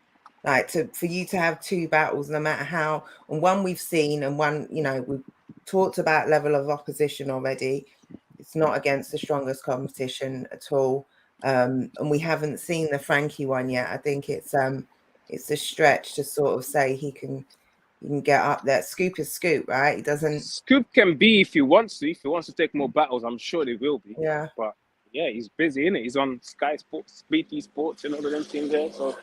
like for you to have 2 battles, no matter how, and one we've seen and one, we've talked about level of opposition already. It's not against the strongest competition at all. And we haven't seen the Frankie one yet. I think it's a stretch to sort of say he can get up there. Scoop is Scoop, right? He doesn't. Scoop can be if he wants to. If he wants to take more battles, I'm sure they will be. Yeah. But yeah, he's busy, innit? He's on Sky Sports, BT Sports, and all of them things there. So,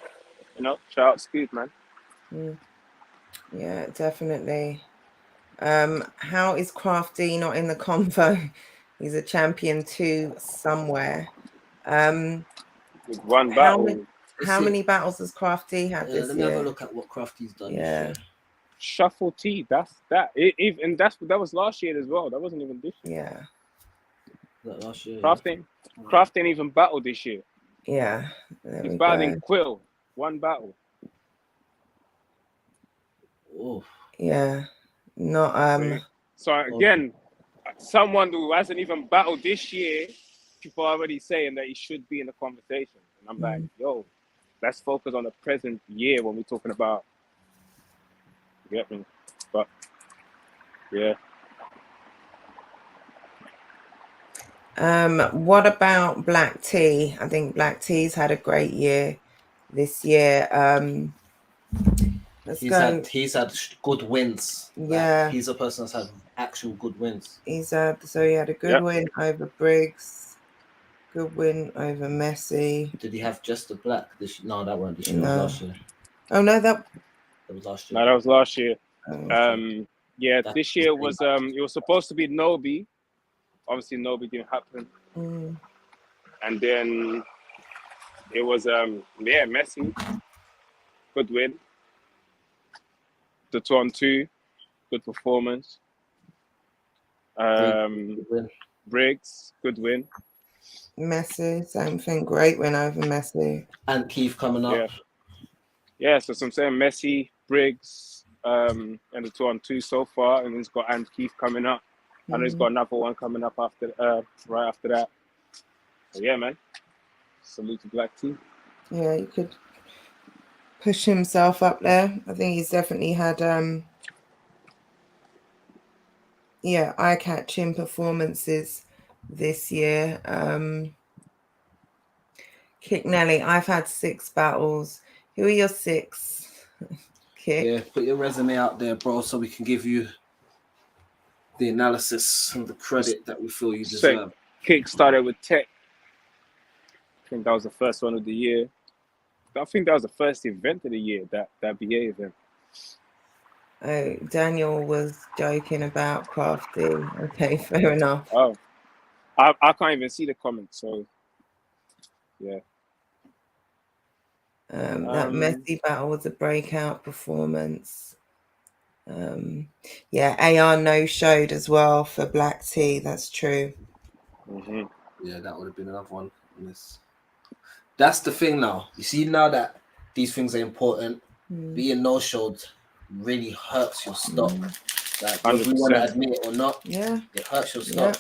shout out Scoop, man. Yeah, definitely. How is Crafty not in the convo? He's a champion too somewhere. With one battle. How many battles has Crafty had this year? Let me have a look at what Crafty's done this year. Shuffle T, that's that. And that was last year as well. That wasn't even this year. Yeah. That last year. Craft didn't even battle this year. Yeah. He's battling Quill. One battle. Oh. Yeah. Not So again, someone who hasn't even battled this year, people are already saying that he should be in the conversation. And I'm like, yo, let's focus on the present year when we're talking about. You get me? But yeah. What about Black T? I think Black T's had a great year this year. He's had good wins. Yeah. He's a person that's had actual good wins. He had a good win over Briggs, good win over Messi. Did he have just the black? No, that wasn't this year. That was last year. Oh no, that was last year. No, that was last year. This year was it was supposed to be Nobi. Obviously Nobi didn't happen. And then it was Messi. Good win. The 2-on-2, good performance. Briggs, good win. Messi, same thing, great win over Messi. And Keith coming up. Yeah, so I'm saying Messi, Briggs, and the 2-on-2 so far, and he's got Keith coming up. And he's got another one coming up right after that. So yeah, man. Salute to Black T. Yeah, you could push himself up there. I think he's definitely had eye-catching performances this year. Kick Nelly, I've had 6 battles. Who are your 6? Kick. Yeah, put your resume out there, bro, so we can give you the analysis and the credit that we feel you deserve. Kick started with Tech. I think that was the first one of the year. I think that was the first event of the year, that BA event. Oh, Daniel was joking about Crafty. Okay, fair enough. Oh, I can't even see the comments, so yeah. That Messi battle was a breakout performance. AR no-showed as well for Black Tea. That's true. Mm-hmm. Yeah, that would have been another one. That's the thing now. You see, now that these things are important, being no-showed really hurts your stock. Like, whether we want to admit it or not, it hurts your stock.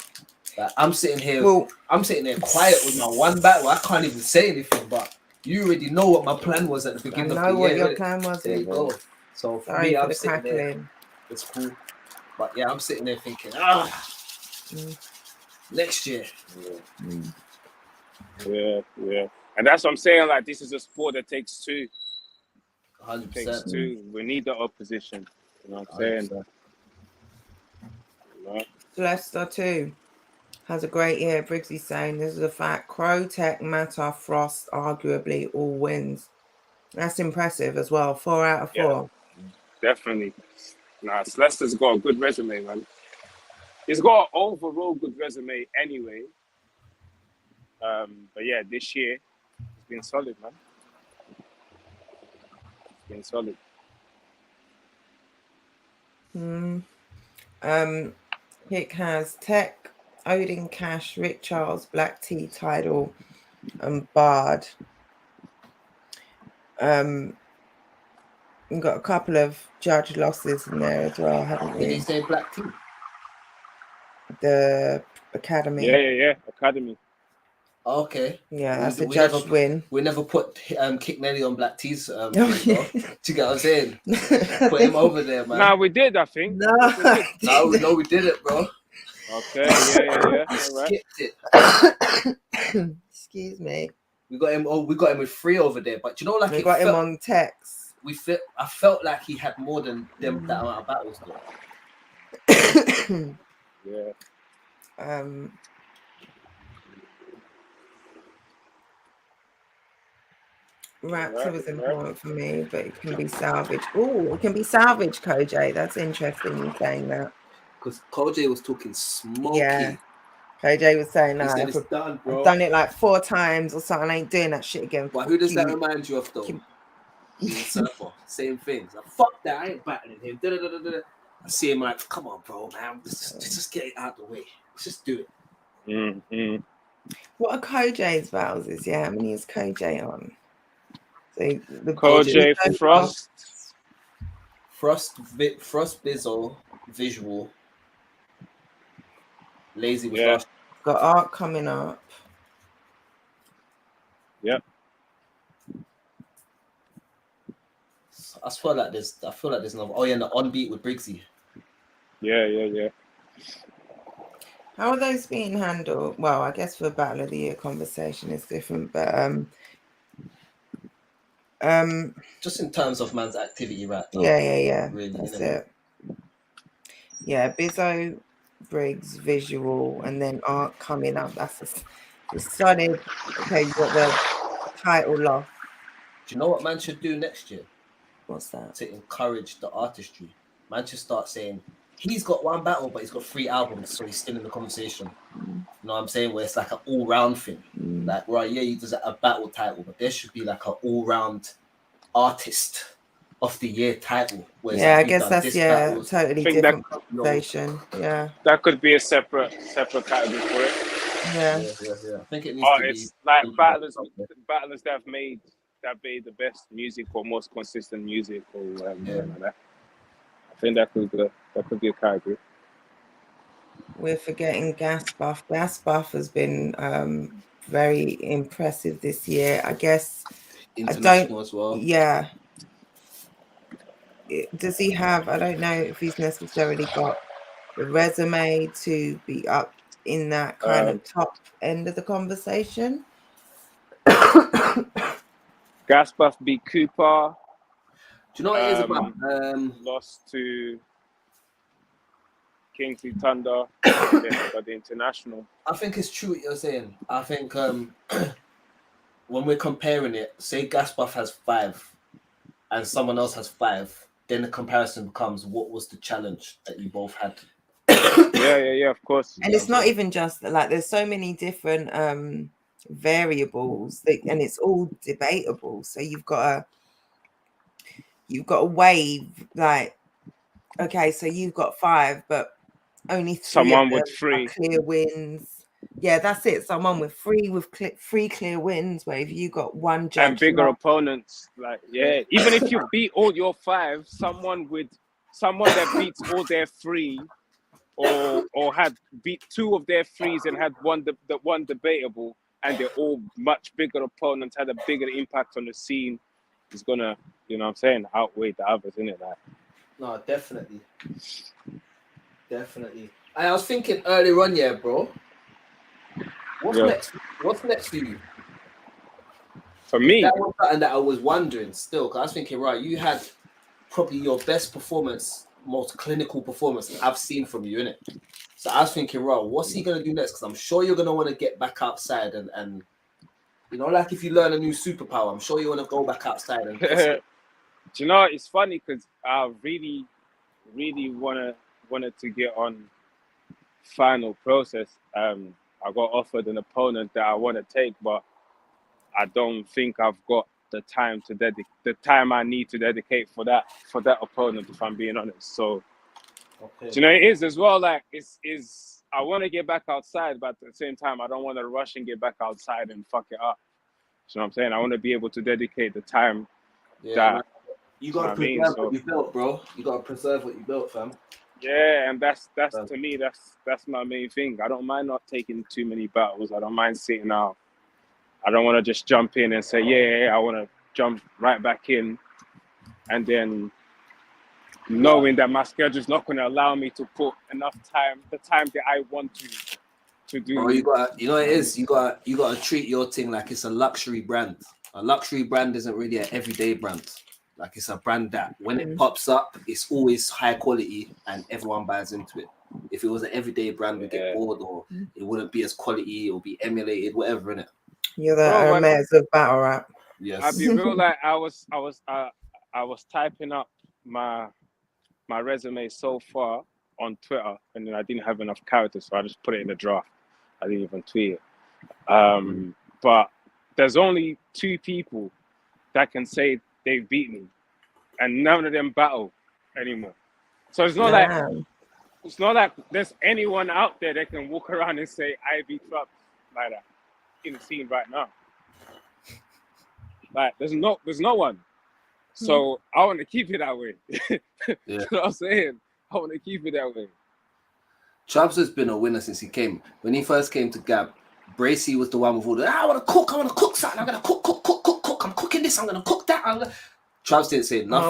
Like, I'm sitting here quiet with my one battle. I can't even say anything, but you already know what my plan was at the beginning of the year. I know what your plan was. There you go. So for me, I'm sitting there. It's cool. But yeah, I'm sitting there thinking, next year. Yeah. And that's what I'm saying. Like, this is a sport that takes 2. 100%. Takes 2. We need the opposition. You know what I'm saying? Leicester too has a great year. Briggsy's saying this is a fact. Crow, Tech, Mata, Frost, arguably all wins. That's impressive as well. 4 out of 4. Yeah, definitely. Nah, Leicester's got a good resume, man. He's got an overall good resume anyway. But yeah, this year it's been solid, man. It's been solid. Hick has Tech, Odin Cash, Rick Charles, Black Tea, Tidal, and Bard. We've got a couple of judge losses in there as well, haven't we? Did he say Black Tea? The Academy. Yeah. Academy. Okay. Yeah, that's a judged win. We never put Kick Nelly on Black Tea's do you get what I'm saying? Put him over there, man. Nah, we did, I think. No, we did it, bro. Okay, yeah. We skipped it. Excuse me. We got him with 3 over there, but you know, like we got him on text. I felt like he had more than them that amount of battles though. Yeah. Raptor was important for me, but it can be salvaged. Oh, it can be salvaged, Koj. That's interesting you saying that. Because Koj was talking smoky. Yeah. Koj was saying that. It's done, bro. I've done it like 4 times or something. I ain't doing that shit again. But who does that remind you of though? Surfer. Same things. Like, fuck that. I ain't battling him. I see him like, come on, bro, man. Let's just get it out of the way. Let's just do it. Mm-hmm. What are Koj's battles? How many is Koj on? So the Koj, Frost, Bizzle, Visual, Lazy with last. Got Art coming up. Yep. I feel like there's another. Oh yeah, the on beat with Briggsy. Yeah. How are those being handled? Well, I guess for Battle of the Year conversation is different, but just in terms of man's activity right now. Yeah. Really, that's it. Yeah, Bizzo, Briggs, Visual, and then Art coming up. That's a solid. Okay, you got the title loss. Do you know what man should do next year? What's that? To encourage the artistry. Man should start saying he's got 1 battle, but he's got 3 albums, so he's still in the conversation. You know what I'm saying? Where it's like an all-round thing. Like, right, yeah, he does a battle title, but there should be like an all-round artist of the year title. Yeah, I guess that's totally different conversation. Yeah, that could be a separate category for it. Yeah. I think it needs to it's be like battlers that have made the best music or most consistent music or whatever like that. I think that could be a category. We're forgetting Gas Buff. Gas Buff has been very impressive this year. I guess international as well. Yeah, does he have? I don't know if he's necessarily got the resume to be up in that kind of top end of the conversation. Gaspuff beat Cooper. Do you know what it is about? Lost to Kingsley Thunder for the international. I think it's true what you're saying. I think when we're comparing it, say Gaspuff has 5 and someone else has 5, then the comparison becomes what was the challenge that you both had. Yeah, of course. And it's not even just like there's so many different variables and it's all debatable. So you've got a wave like, okay, so you've got 5, but only 3 someone with 3 clear wins. Yeah, that's it. Someone with 3 clear wins, where if you got 1 judge and bigger opponents, like even if you beat all your 5, someone that beats all their 3, or had beat 2 of their 3s and had one debatable, and they're all much bigger opponents, had a bigger impact on the scene, is gonna, you know what I'm saying, outweigh the others, isn't it? Like, no, definitely. I was thinking earlier on, yeah, bro. What's next for you? For me, that was something that I was wondering still, because I was thinking, right, you had probably your best performance, most clinical performance I've seen from you, innit? So I was thinking, right, what's he gonna do next? Because I'm sure you're gonna want to get back outside and you know, like if you learn a new superpower, I'm sure you want to go back outside and. Do you know, it's funny because I really wanted to get on final process. I got offered an opponent that I want to take, but I don't think I've got the time I need to dedicate for that opponent, if I'm being honest. So, do you know, it is as well. Like, is I want to get back outside, but at the same time, I don't want to rush and get back outside and fuck it up. You know what I'm saying? I want to be able to dedicate the time. Yeah, you gotta preserve what you built, bro. You gotta preserve what you built, fam. Yeah, and that's to me, that's my main thing. I don't mind not taking too many battles. I don't mind sitting out. I don't want to just jump in and say, I want to jump right back in, and then knowing that my schedule's not going to allow me to put enough time, the time that I want to do. Bro, you know what it is. You gotta treat your thing like it's a luxury brand. A luxury brand isn't really an everyday brand. Like, it's a brand that when it pops up, it's always high quality and everyone buys into it. If it was an everyday brand, we'd get bored, or it wouldn't be as quality, or be emulated, whatever, innit? You're the Hermes of battle rap. Yes. I'll be real, like I was typing up my resume so far on Twitter, and then I didn't have enough characters, so I just put it in the draft. I didn't even tweet it. But there's only 2 people that can say they've beat me, and none of them battle anymore. So it's not like there's anyone out there that can walk around and say I beat Trump like that in the scene right now. Like, there's no one. So I want to keep it that way. You know what I'm saying? I want to keep it that way. Chubbs has been a winner since he came. When he first came to Gab, Bracy was the one with all the, I want to cook something. I'm going to cook. I'm cooking this. I'm going to cook that. Chubbs didn't say nothing.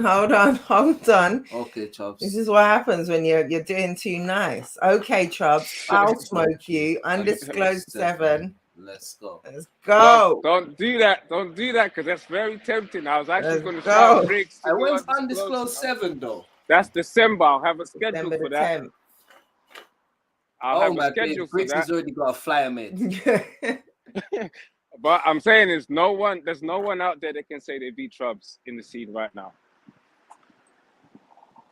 Hold on. Okay, Chubbs. This is what happens when you're doing too nice. Okay, Chubbs, I'll smoke you. Undisclosed 7. Let's go. Let's go. Don't do that, because that's very tempting. I was actually going to shout Briggs. And when's undisclosed 7 though? That's December. I'll have a schedule December for that. 10th. I'll have a schedule for Briggs that. has already got a flyer made. But I'm saying there's no one out there that can say they beat Trubs in the scene right now.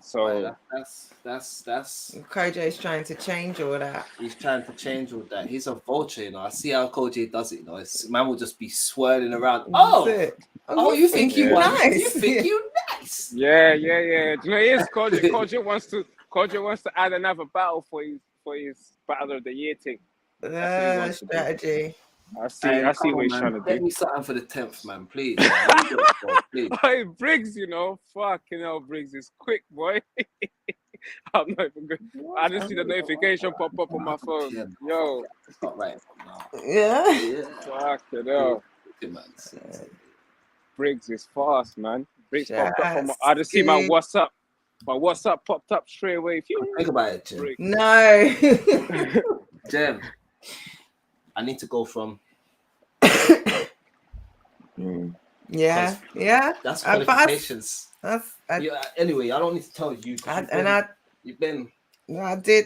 So that's Kojo's trying to change all that. He's trying to change all that. He's a vulture, you know. I see how Koj does it, you know. Man will just be swirling around. You think you nice? You think you nice? Yeah. Do you know, it is Kojo wants to add another battle for his battle of the year thing. Strategy. I see what he's trying to do. Get me something for the 10th, man, please. Please. Hey, Briggs, you know, fucking hell, Briggs is quick, boy. I'm not even good. I just see the notification pop up on my phone. Yeah, Yo. It's not right. No. Yeah. Fucking hell. Briggs is fast, man. Bricks Shout popped up on my. out I just see my Scoop. WhatsApp. My WhatsApp popped up straight away. Think about it, Jem. Bricks. No. Jem, I need to go from. Yeah, yeah. That's But qualifications. yeah, Anyway, I don't need to tell you. You've been. I did.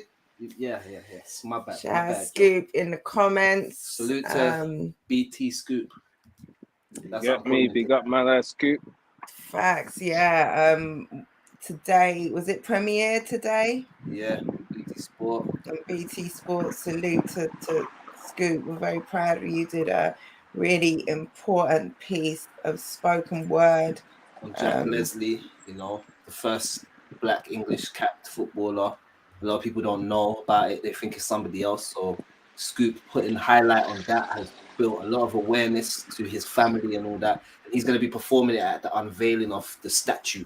Yeah. It's my bad. Shout My out bad, Jem. Scoop in the comments. Salute to BT Scoop. That's Get me, big up my last Scoop. Facts, yeah. Today was it premiere today? Yeah, BT Sport. And BT Sports, salute to Scoop. We're very proud of you. Did a really important piece of spoken word On Jack Leslie, you know, the first black English capped footballer. A lot of people don't know about it. They think it's somebody else. So Scoop putting highlight on that has built a lot of awareness to his family and all that. And he's going to be performing it at the unveiling of the statue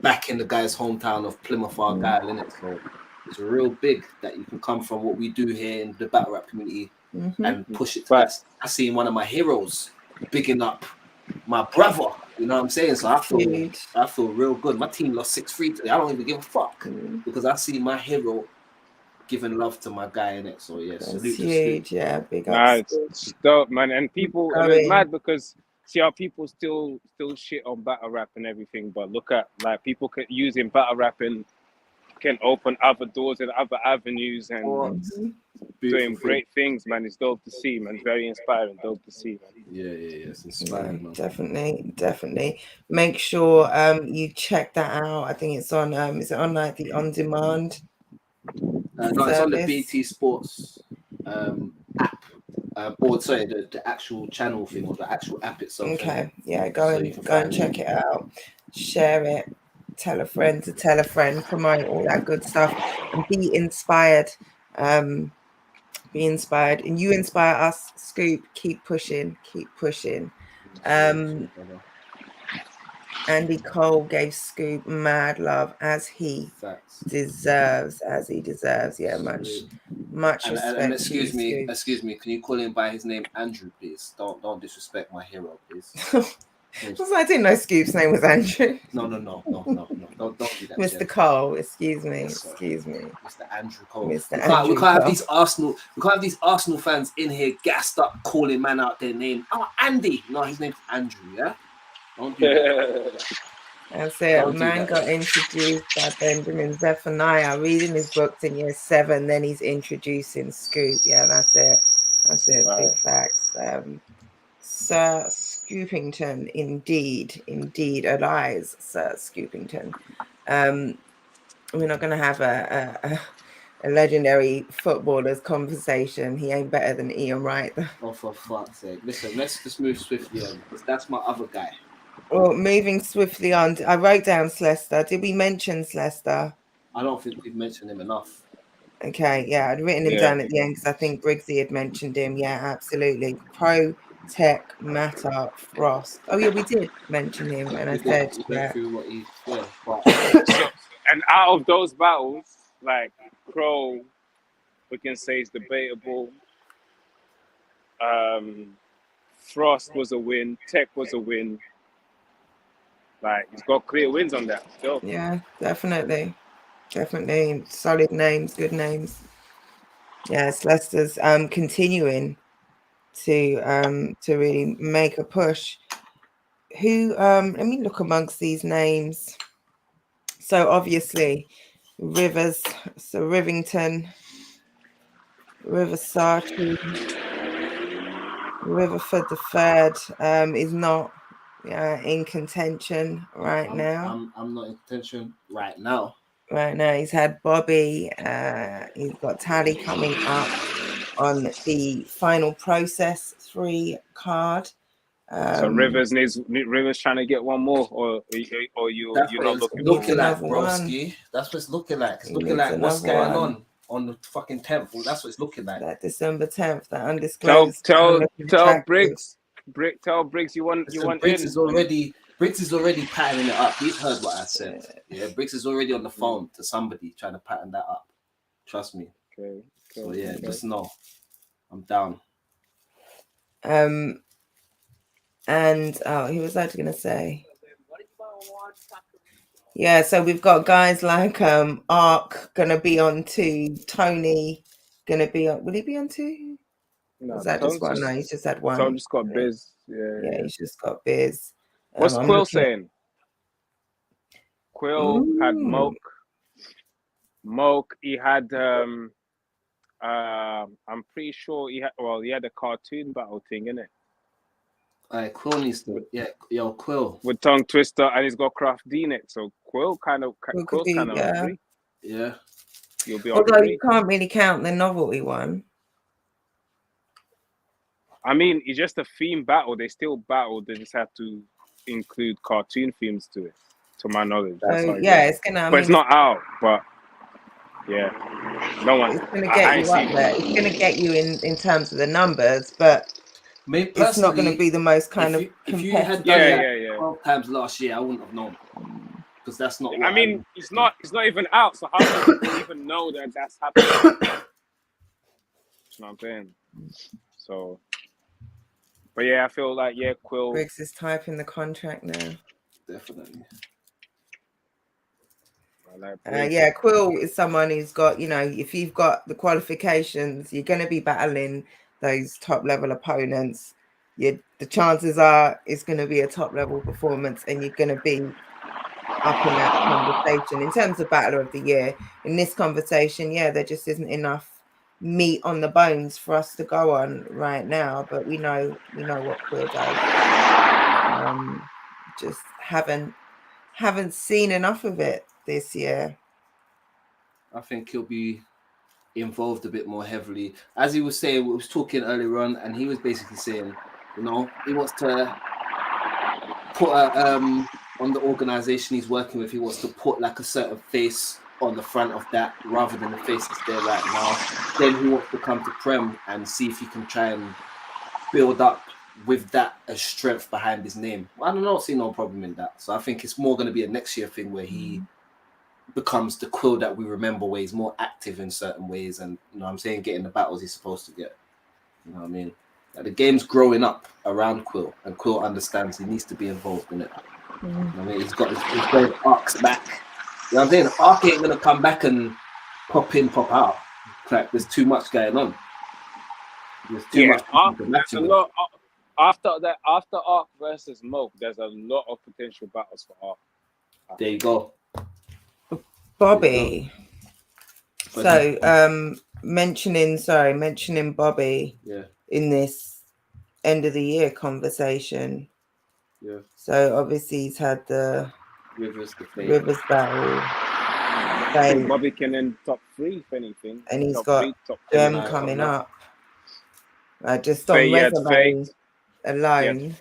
back in the guy's hometown of Plymouth Argyle, innit? So it's real big that you can come from what we do here in the battle rap community and push it to that. I seen one of my heroes bigging up my brother, you know what I'm saying? So I feel real good. My team lost 6-3 today. I don't even give a fuck because I see my hero giving love to my guy in it. So yeah, salute to huge, yeah, big up. Nah, it's dope, man. And people, and it's mad because see how people still shit on battle rap and everything, but look at like people using battle rapping can open other doors and other avenues and doing great things, man. It's dope to see, man. Very inspiring, dope to see, man. Yeah, it's inspiring, man. Definitely. Make sure you check that out. I think it's on is it on like the on demand? No, it's on the BT Sports app. Or sorry, the actual channel thing or the actual app itself. Okay, yeah, go and check it out. Share it. Tell a friend to tell a friend. Promote all that good stuff and be inspired. Be inspired, and you inspire us. Scoop, keep pushing. Andy Cole gave Scoop mad love as he deserves. Yeah, much respect. And excuse me, can you call him by his name, Andrew, please? Don't disrespect my hero, please. I didn't know Scoop's name was Andrew. No. Don't do that. Mr. Cole, excuse me. Mr. Andrew Cole. We can't have these Arsenal fans in here gassed up calling man out their name. Oh, Andy. No, his name's Andrew, yeah? Don't do that. That's it. Man got introduced by Benjamin Zephaniah, reading his books in year 7, then he's introducing Scoop. Yeah, that's it. Right. Big facts. Sir Scoopington, indeed, arise, Sir Scoopington. We're not going to have a legendary footballer's conversation. He ain't better than Ian Wright. Oh, for fuck's sake. Listen, let's just move swiftly on, because that's my other guy. Well, moving swiftly on, I wrote down Slester. Did we mention Slester? I don't think we've mentioned him enough. Okay, yeah, I'd written him down at the end because I think Briggsy had mentioned him. Yeah, absolutely. Pro Tech Matter Frost. Oh yeah, we did mention him, and I said and out of those battles, like Pro, we can say is debatable. Frost was a win. Tech was a win. Like he's got clear wins on that. So. Yeah, definitely. Solid names, good names. Yes, Leicester's continuing to really make a push. Who let me look amongst these names. So obviously Rivers, so Rivington, River Sartre, Riverford the Third is not in contention now. I'm not in contention right now. Right now, he's had Bobby. He's got Tally coming up on the final process 3 card. So Rivers trying to get one more, or you're not looking like, broski. That's what it's looking like. It's looking like what's going on the fucking 10th. Well, that's what it's looking like. That December 10th, that undisclosed. Tell Briggs. Tell Briggs you want Briggs in. Briggs is already patterning it up. He's heard what I said. Yeah, Briggs is already on the phone to somebody trying to pattern that up. Trust me. Okay. So yeah, just know I'm down. And who was I going to say? Yeah, so we've got guys like Ark gonna be on 2, Tony gonna be on. Will he be on 2? No, Was that just one? No, he's just had one. Tom just got hasn't he? Biz. Yeah, Yeah, yeah. he's just got Biz. What's I'm Quill looking- saying? Quill had Mm. Moke. He had I'm pretty sure he had a cartoon battle thing in it Quill needs to. Yeah, yo, Quill. with Tongue Twister, and he's got Craft D in it. So Quill could Quill's be, kind of on yeah. 3. Yeah. You'll be on Although 3. you can't really count the novelty one. I mean, it's just a theme battle. They still battle. They just have to include cartoon themes to it, to my knowledge. That's So how yeah, it it's gonna. but it's not out. But yeah, no one. It's gonna get you up there. It's gonna get you in terms of the numbers, but Me it's not gonna personally, be the most kind of if you had competitive. done that Yeah. 12 times last year, I wouldn't have known because that's not. What I mean, it's not even out. So how do you even know that that's happening? You know what I'm saying? So, but yeah, I feel like Quill. Briggs is typing the contract now. Definitely. Yeah, Quill is someone who's got, if you've got the qualifications, you're going to be battling those top level opponents. The chances are it's going to be a top level performance and you're going to be up in that conversation. In terms of Battler of the Year, in this conversation, there just isn't enough meat on the bones for us to go on right now, but we know what Quill does. Just haven't seen enough of it this year. I think he'll be involved a bit more heavily. As he was saying, we was talking earlier on, and he was basically saying, he wants to put on the organization he's working with, he wants to put like a certain face on the front of that rather than the face that's there right now. Then he wants to come to Prem and see if he can try and build up with that as strength behind his name. I don't see no problem in that. So I think it's more going to be a next year thing where he becomes the Quill that we remember, where he's more active in certain ways and, getting the battles he's supposed to get. You know what I mean? Like, the game's growing up around Quill, and Quill understands he needs to be involved in it. You know what I mean? He's got his Ark's back. You know what I'm saying? Ark ain't going to come back and pop in, pop out. Like, there's too much going on. There's too much. There's a lot. After Ark versus Moke, there's a lot of potential battles for Ark. There you go. Bobby. So mentioning Bobby in this end of the year conversation. Yeah. So obviously he's had the Rivers battle. I think Bobby can end top 3 if anything. And he's top got 3, top them coming up. Just on resume alone.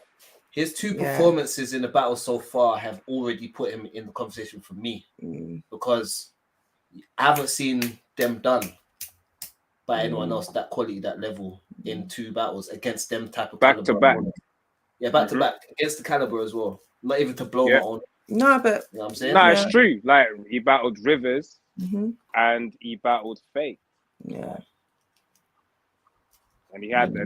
His 2 performances in the battle so far have already put him in the conversation for me because I haven't seen them done by anyone else that quality, that level in 2 battles against them type of back to back. Yeah, back to back against the caliber as well. Not even to blow my own. No, but you know what I'm saying? No, it's true. Like he battled Rivers and he battled Faye. Yeah. And he had a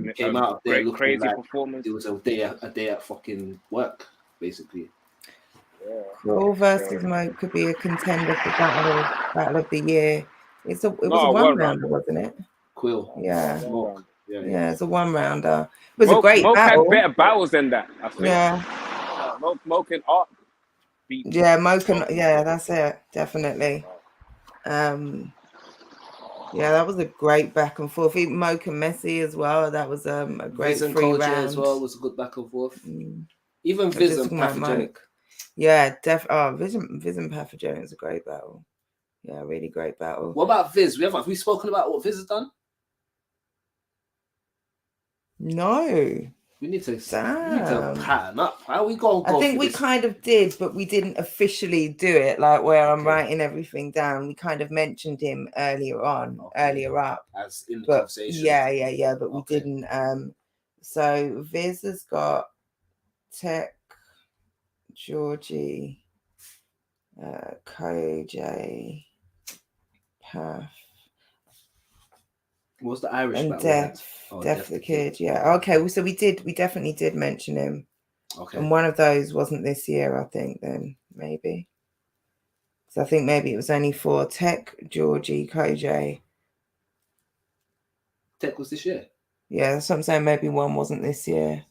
great, crazy performance. It was a day at fucking work, basically. Yeah. Quill versus Moke could be a contender for Battle of the Year. It was a one rounder, wasn't it? Quill. Yeah. Moke. Yeah, it's a 1-rounder. It was Moke, a great Moke battle. had better battles than that, I think. Yeah. Moke and Ark beat. Yeah, Moke and that's it. Definitely. Yeah, that was a great back and forth. Even Moke and Messi as well. That was a great Viz and 3 Koji round as well was a good back and forth. Even Viz and Pathogenic. Yeah, Viz and Pathogenic is a great battle. Yeah, really great battle. What about Viz? Have we spoken about what Viz has done? No. We need to pattern up. How are we going to go? I think we kind of did, but we didn't officially do it. Like where I'm writing everything down, we kind of mentioned him earlier up. As in the conversation. Yeah, but we didn't. So Viz has got Tech, Georgie, KJ, Path. What's the Irish and Def the Kid? Yeah. Okay. So we definitely did mention him. Okay. And one of those wasn't this year, I think. Then maybe. So I think maybe it was only 4: Tech, Georgie, Koj. Tech was this year. Yeah, that's what I'm saying. Maybe one wasn't this year.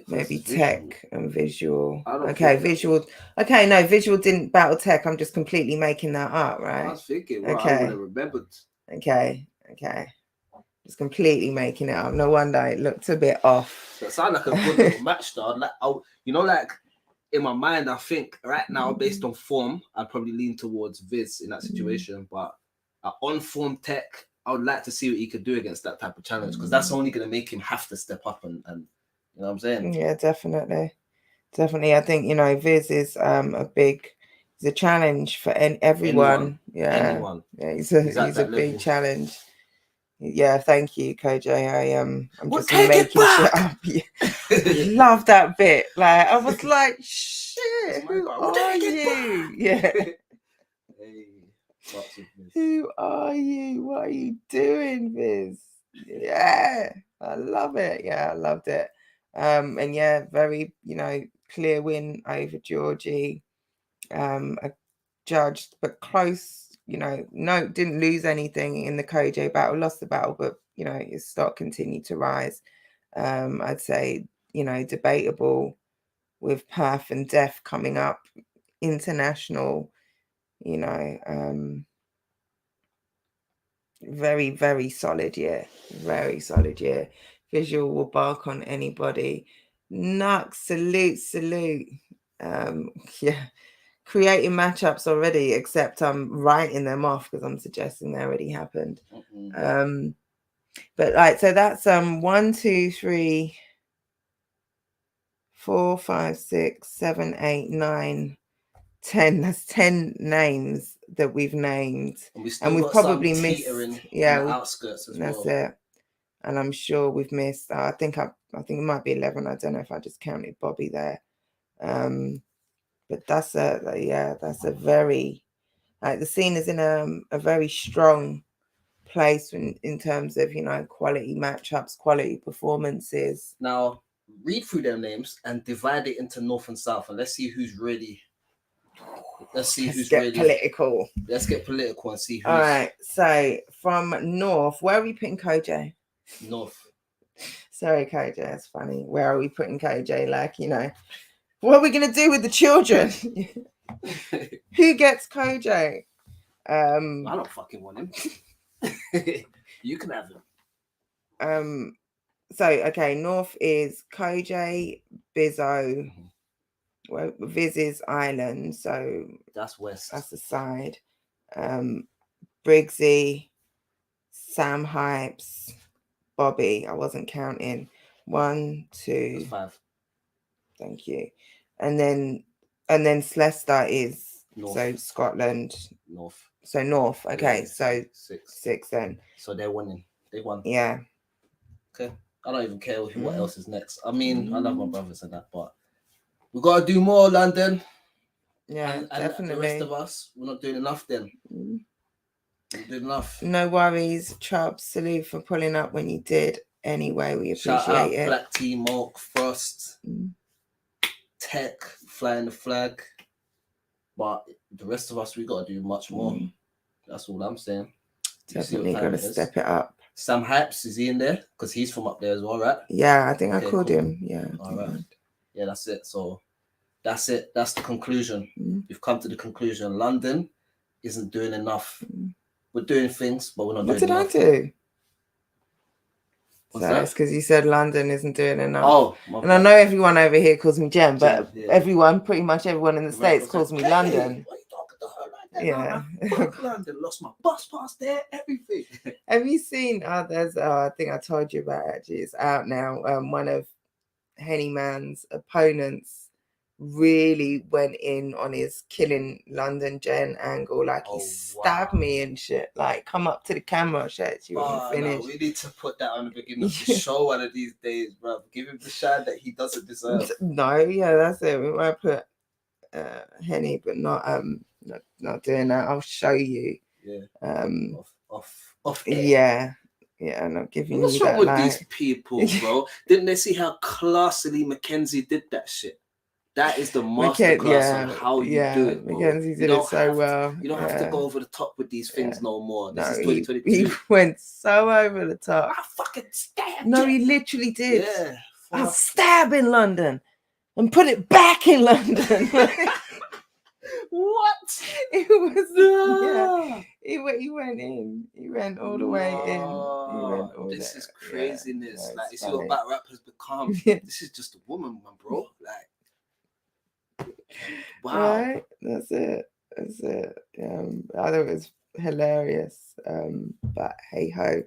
Maybe versus Tech Visual. and Visual. I don't Okay, think that- Visual. Okay, no, Visual didn't battle Tech. I'm just completely making that up, I right? was thinking, well, I Okay. would have remembered. Okay. Just completely making it up. No wonder it looked a bit off. So it sounded like a good little match, though. Like, like in my mind, I think right now, based on form, I'd probably lean towards Viz in that situation. But on form Tech, I would like to see what he could do against that type of challenge, because that's only going to make him have to step up and you know what I'm saying? Yeah, definitely. I think, Viz is he's a challenge for everyone. Anyone. Yeah, he's a that big level. challenge. Yeah, thank you, Koj. I'm Well, just take it making shit back! up. Yeah. I love that bit. Like, I was like, shit, who Well, are take it you? back! Yeah. Hey, props of Viz. Who are you? What are you doing, Viz? Yeah, I love it. Yeah, I loved it. And yeah, very, clear win over Georgie. A judged, but close, no, didn't lose anything in the Koj battle, lost the battle, but, his stock continued to rise. I'd say, debatable with Perth and Def coming up, international, very, very solid year. Very solid year. Visual will bark on anybody. Nux, salute. Yeah. Creating matchups already, except I'm writing them off because I'm suggesting they already happened. But right, so that's 1, 2, 3, 4, 5, 6, 7, 8, 9, 10. That's 10 names that we've named, and we've probably missed. Yeah, on the outskirts as that's well. it. And I'm sure we've missed. I think it might be 11. I don't know if I just counted Bobby there. But that's a very, like, the scene is in a very strong place in terms of, quality matchups, quality performances. Now, read through their names and divide it into North and South, and let's see who's ready. Let's get political. Let's get political and see who's... All right, so from North, where are we putting Koj? North. Sorry, Koj, that's funny. Where are we putting Koj? Like, what are we going to do with the children? Who gets Koj? I don't fucking want him. You can have him. So, okay, North is Koj, Bizzo, well, Viz is Island, so that's West. That's the side. Briggsy, Sam Hypes, Bobby. I wasn't counting. 1, 2, that's 5. Thank you. And then Slester is North. So Scotland. North. So North. Okay, Yeah, so 6. 6 then. So they're winning. They won. Yeah. Okay. I don't even care what else is next. I mean, I love my brothers and that, but we gotta do more, London. Yeah, and definitely. The rest of us, we're not doing enough then. We're doing enough. No worries, Chubb. Salute for pulling up when you did. Anyway, we appreciate Shout out it. Black Tea, Milk, Frost, Tech, flying the flag. But the rest of us, we gotta do much more. That's all I'm saying. Definitely gotta step it up. Sam Hypes, is he in there? Because he's from up there as well, right? Yeah, I think I called him. Yeah. All right. Yeah, that's it. So that's it. That's the conclusion. We've come to the conclusion. London isn't doing enough. We're doing things, but we're not doing enough. What did I do? What's that? It's because you said London isn't doing enough. Oh, and I know everyone over here calls me Jem, but pretty much everyone in the States calls me London. Why are you talking to her like that? Yeah. Fuck London, lost my bus pass there, everything. Have you seen? I think I told you about it, actually. It's out now. One of Henny Man's opponents really went in on his killing London Jen angle. Like, he stabbed me and shit. Like, come up to the camera, shit. You want to finish? No, we need to put that on the beginning of the show one of these days, bro. Give him the shine that he doesn't deserve. No, yeah, that's it. We might put Henny, but not doing that. I'll show you. Yeah. Off air. Yeah, I'm not giving What's you wrong that. What's wrong with these people, bro? Didn't they see how classily Mackenzie did that shit? That is the masterclass on how you do it, bro. Mackenzie did it so well. You don't have to go over the top with these things no more. This is he 2022. went so over the top. I fucking stabbed. No, he literally did. Yeah. I'll stab in London and put it back in London. What? It was He went in. He went all the way in. This is craziness. Like, it's funny. what battle rap has become. This is just a woman, my bro. Like, wow. Right? That's it. I thought it was hilarious. But hey ho.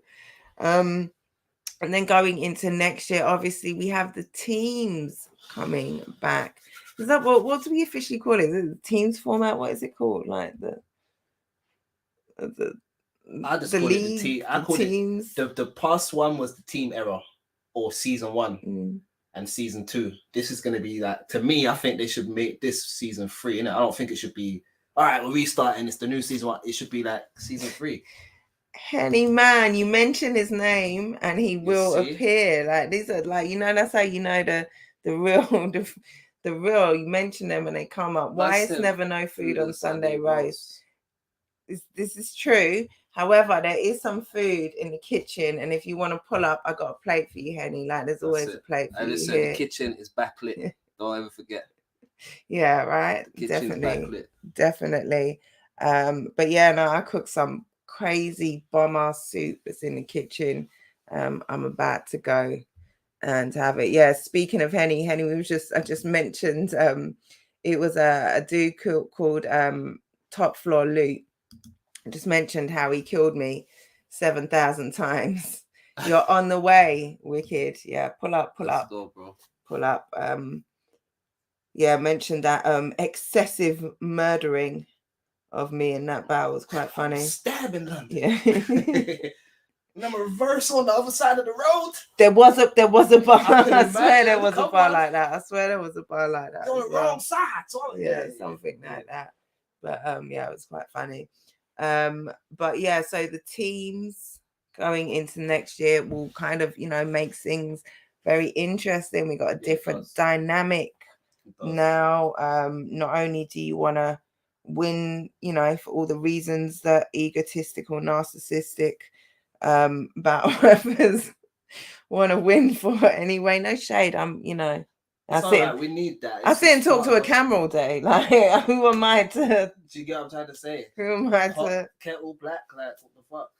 And then going into next year, obviously we have the teams coming back. Is that what do we officially call it? Is it the teams format? What is it called? Like I just call it the team. I call teams. The past one was the team era or season 1 and season 2. This is going to be that. To me, I think they should make this season 3. I don't think it should be, all right, we're restarting. It's the new season 1. It should be like season 3. Henny man, you mention his name and he will appear. Like these are like, that's how you know the real the real. You mention them and they come up. Why is never no food on Sunday roast? This is true. However, there is some food in the kitchen, and if you want to pull up, I got a plate for you, Henny. Like there's always a plate for you here. The kitchen is backlit. Don't ever forget. Yeah, right. Definitely. But yeah, no, I cooked some crazy bomb soup that's in the kitchen. I'm about to go and have it. Yeah, speaking of Henny, I just mentioned it was a dude called Top Floor Loot. I just mentioned how he killed me 7,000 times. You're on the way, Wicked. Yeah, pull up. Let's go, bro. Pull up. Mentioned that excessive murdering of me in that battle was quite funny. Stabbing them. Yeah. And I'm a reverse on the other side of the road. There was a bar. I swear there was a bar like that. You're on the wrong side. Something like that. But it was quite funny. But yeah, so the teams going into next year will kind of, make things very interesting. We got a different dynamic now. Not only do you want to win, for all the reasons that egotistical, narcissistic battle rappers want to win for anyway. No shade. We need that. I sit and talk to a camera all day. Like, who am I to? Do you get what I'm trying to say? Who am I to? Kettle black, like what the fuck?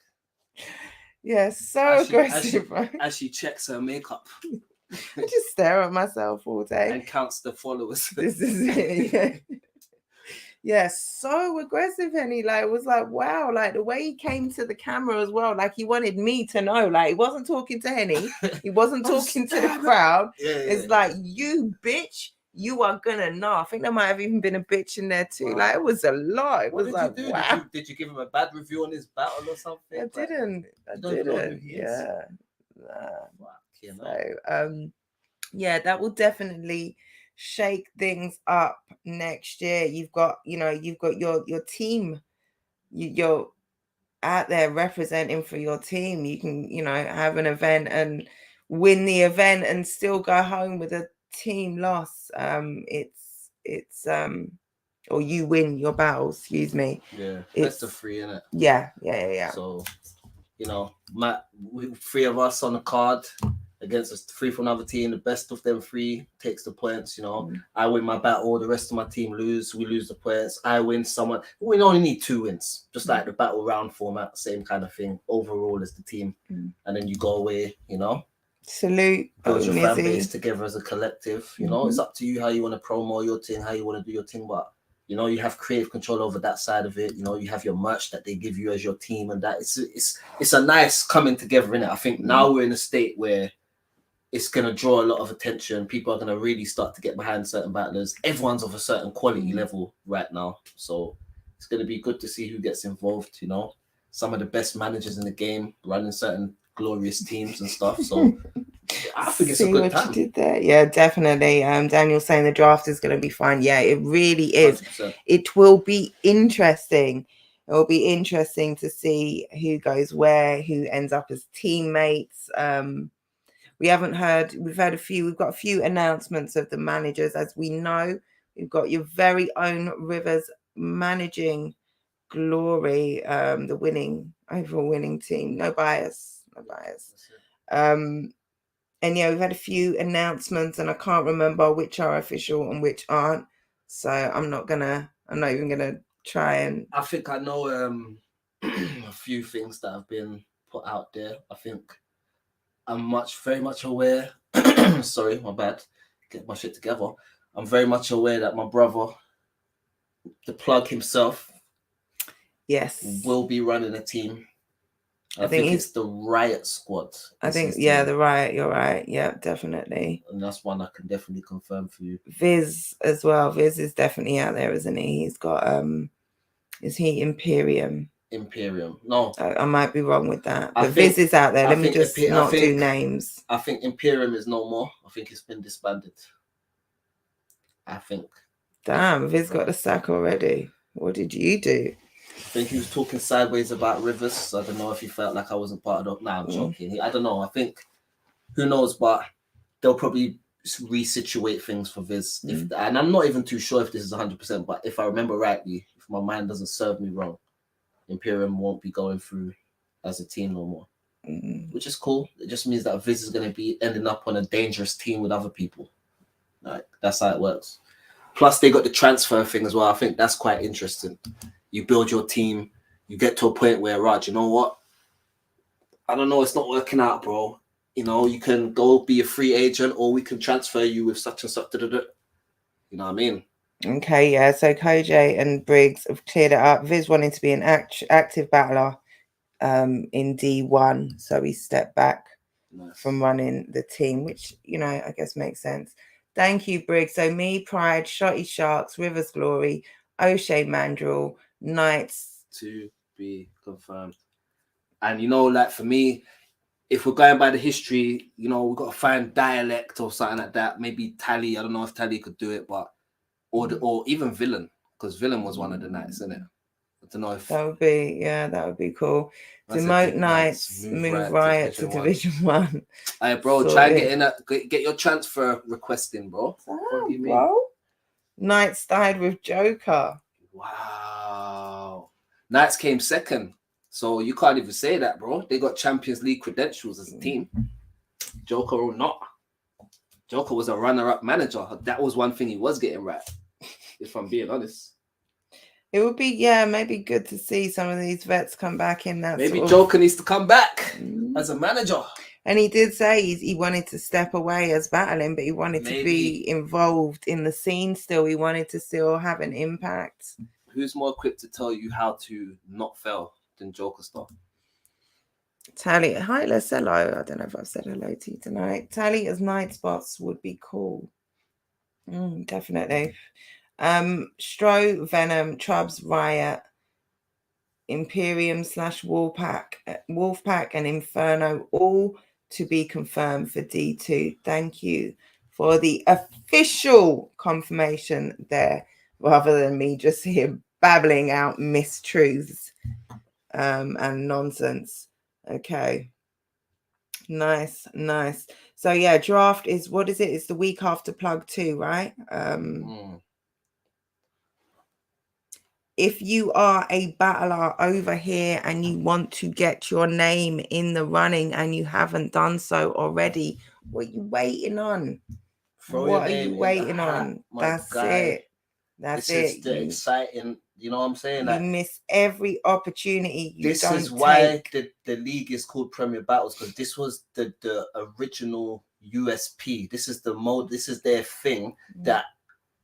Yeah, so aggressive. As she checks her makeup. I just stare at myself all day and counts the followers. This is it. Yeah. Yeah, so aggressive, Henny. Like, it was like, wow, like the way he came to the camera as well. Like, he wanted me to know. Like, he wasn't talking to Henny. He wasn't talking to the crowd. It's like, you bitch, you are gonna know. I think there might have even been a bitch in there too. Wow. Like, it was a lot. It was like, wow. Did you give him a bad review on his battle or something? I didn't. Yeah. So, that will definitely shake things up next year. You've got your team. You're out there representing for your team. You can, have an event and win the event and still go home with a team loss. It's or you win your battles, excuse me. Yeah, best of 3, innit? Yeah. So, 3 of us on the card against 3 from another team. The best of them 3 takes the points. I win my battle, the rest of my team lose. We lose the points. I win someone. We only need 2 wins, just like the battle round format, same kind of thing. Overall as the team, and then you go away. Salute. Build your fan base together as a collective. It's up to you how you want to promo your thing, how you want to do your thing, but. You have creative control over that side of it. You have your merch that they give you as your team, and that it's a nice coming together in it. I think now we're in a state where it's going to draw a lot of attention. People are going to really start to get behind certain battlers. Everyone's of a certain quality level right now. So it's going to be good to see who gets involved, some of the best managers in the game running certain glorious teams and stuff. So I think it's a good time. You did there. Yeah, definitely. Daniel's saying the draft is going to be fun. Yeah, it really is. 100%. It will be interesting. It will be interesting to see who goes where, who ends up as teammates. we've heard we've got a few announcements of the managers. As we know, we've got your very own Rivers managing Glory, the overall winning team. No bias. And yeah, we've had a few announcements, and I can't remember which are official and which aren't. So I'm not even gonna try and. I think I know a few things that have been put out there. I think I'm very much aware. Sorry, my bad. Get my shit together. I'm very much aware that my brother, the plug himself, yes, will be running a team. I think it's the Riot Squad. I think, yeah, the Riot. You're right. Yeah, definitely. And that's one I can definitely confirm for you. Viz as well. Viz is definitely out there, isn't he? He's got is he Imperium? Imperium. No, I might be wrong with that. But Viz is out there. Let me just not do names. I think Imperium is no more. I think it's been disbanded. I think. Damn, Viz got the sack already. What did you do? I think he was talking sideways about Rivers. So I don't know if he felt like I wasn't part of the... Nah, I'm joking. I don't know. I think, who knows, but they'll probably resituate things for Viz. And I'm not even too sure if this is 100%, but if I remember rightly, if my mind doesn't serve me wrong, Imperium won't be going through as a team no more, which is cool. It just means that Viz is going to be ending up on a dangerous team with other people. Like, that's how it works. Plus, they got the transfer thing as well. I think that's quite interesting. You build your team, you get to a point where, Raj, you know what? I don't know, it's not working out, bro. You know, you can go be a free agent, or we can transfer you with such and such. You know what I mean? Okay, yeah. So Koj and Briggs have cleared it up. Viz wanting to be an active battler in D1, so he stepped back from running the team, which, you know, I guess makes sense. Thank you, Briggs. So me, Pride, Shotty Sharks, Rivers Glory, O'Shea Mandrill, Knights. To be confirmed. And, you know, like for me, if we're going by the history, you know, we've got to find dialect or something like that. Maybe Tally. I don't know if Tally could do it, but or even Villain, because Villain was one of the Knights, isn't it? I don't know if that would be cool. Demote Knights, move Riot to Division 1. Hey, bro, try and get your transfer request in, bro. What do you mean? Bro? Knights died with Joker. Wow. Knights came second. So you can't even say that, bro. They got Champions League credentials as a team. Joker or not. Joker was a runner-up manager. That was one thing he was getting right, if I'm being honest. It would be, yeah, maybe good to see some of these vets come back in that. Maybe Joker needs to come back as a manager. And he did say he wanted to step away as battling, but he wanted to be involved in the scene still. He wanted to still have an impact. Who's more equipped to tell you how to not fail than Joker stuff? Tally, hi, let's hello. I don't know if I've said hello to you tonight. Tally as night spots would be cool. Definitely. Stro, Venom, Trubs, Riot, Imperium / Wolfpack and Inferno, all to be confirmed for D2. Thank you for the official confirmation there, rather than me just here babbling out mistruths and nonsense. Okay. Nice. So yeah, draft is, what is it? It's the week after plug 2, right? If you are a battler over here and you want to get your name in the running and you haven't done so already, what are you waiting on? What are you waiting on? That's it. That's it. This is the exciting, you know what I'm saying? You miss every opportunity. This is why the league is called Premier Battles, because this was the original USP. This is this is their thing that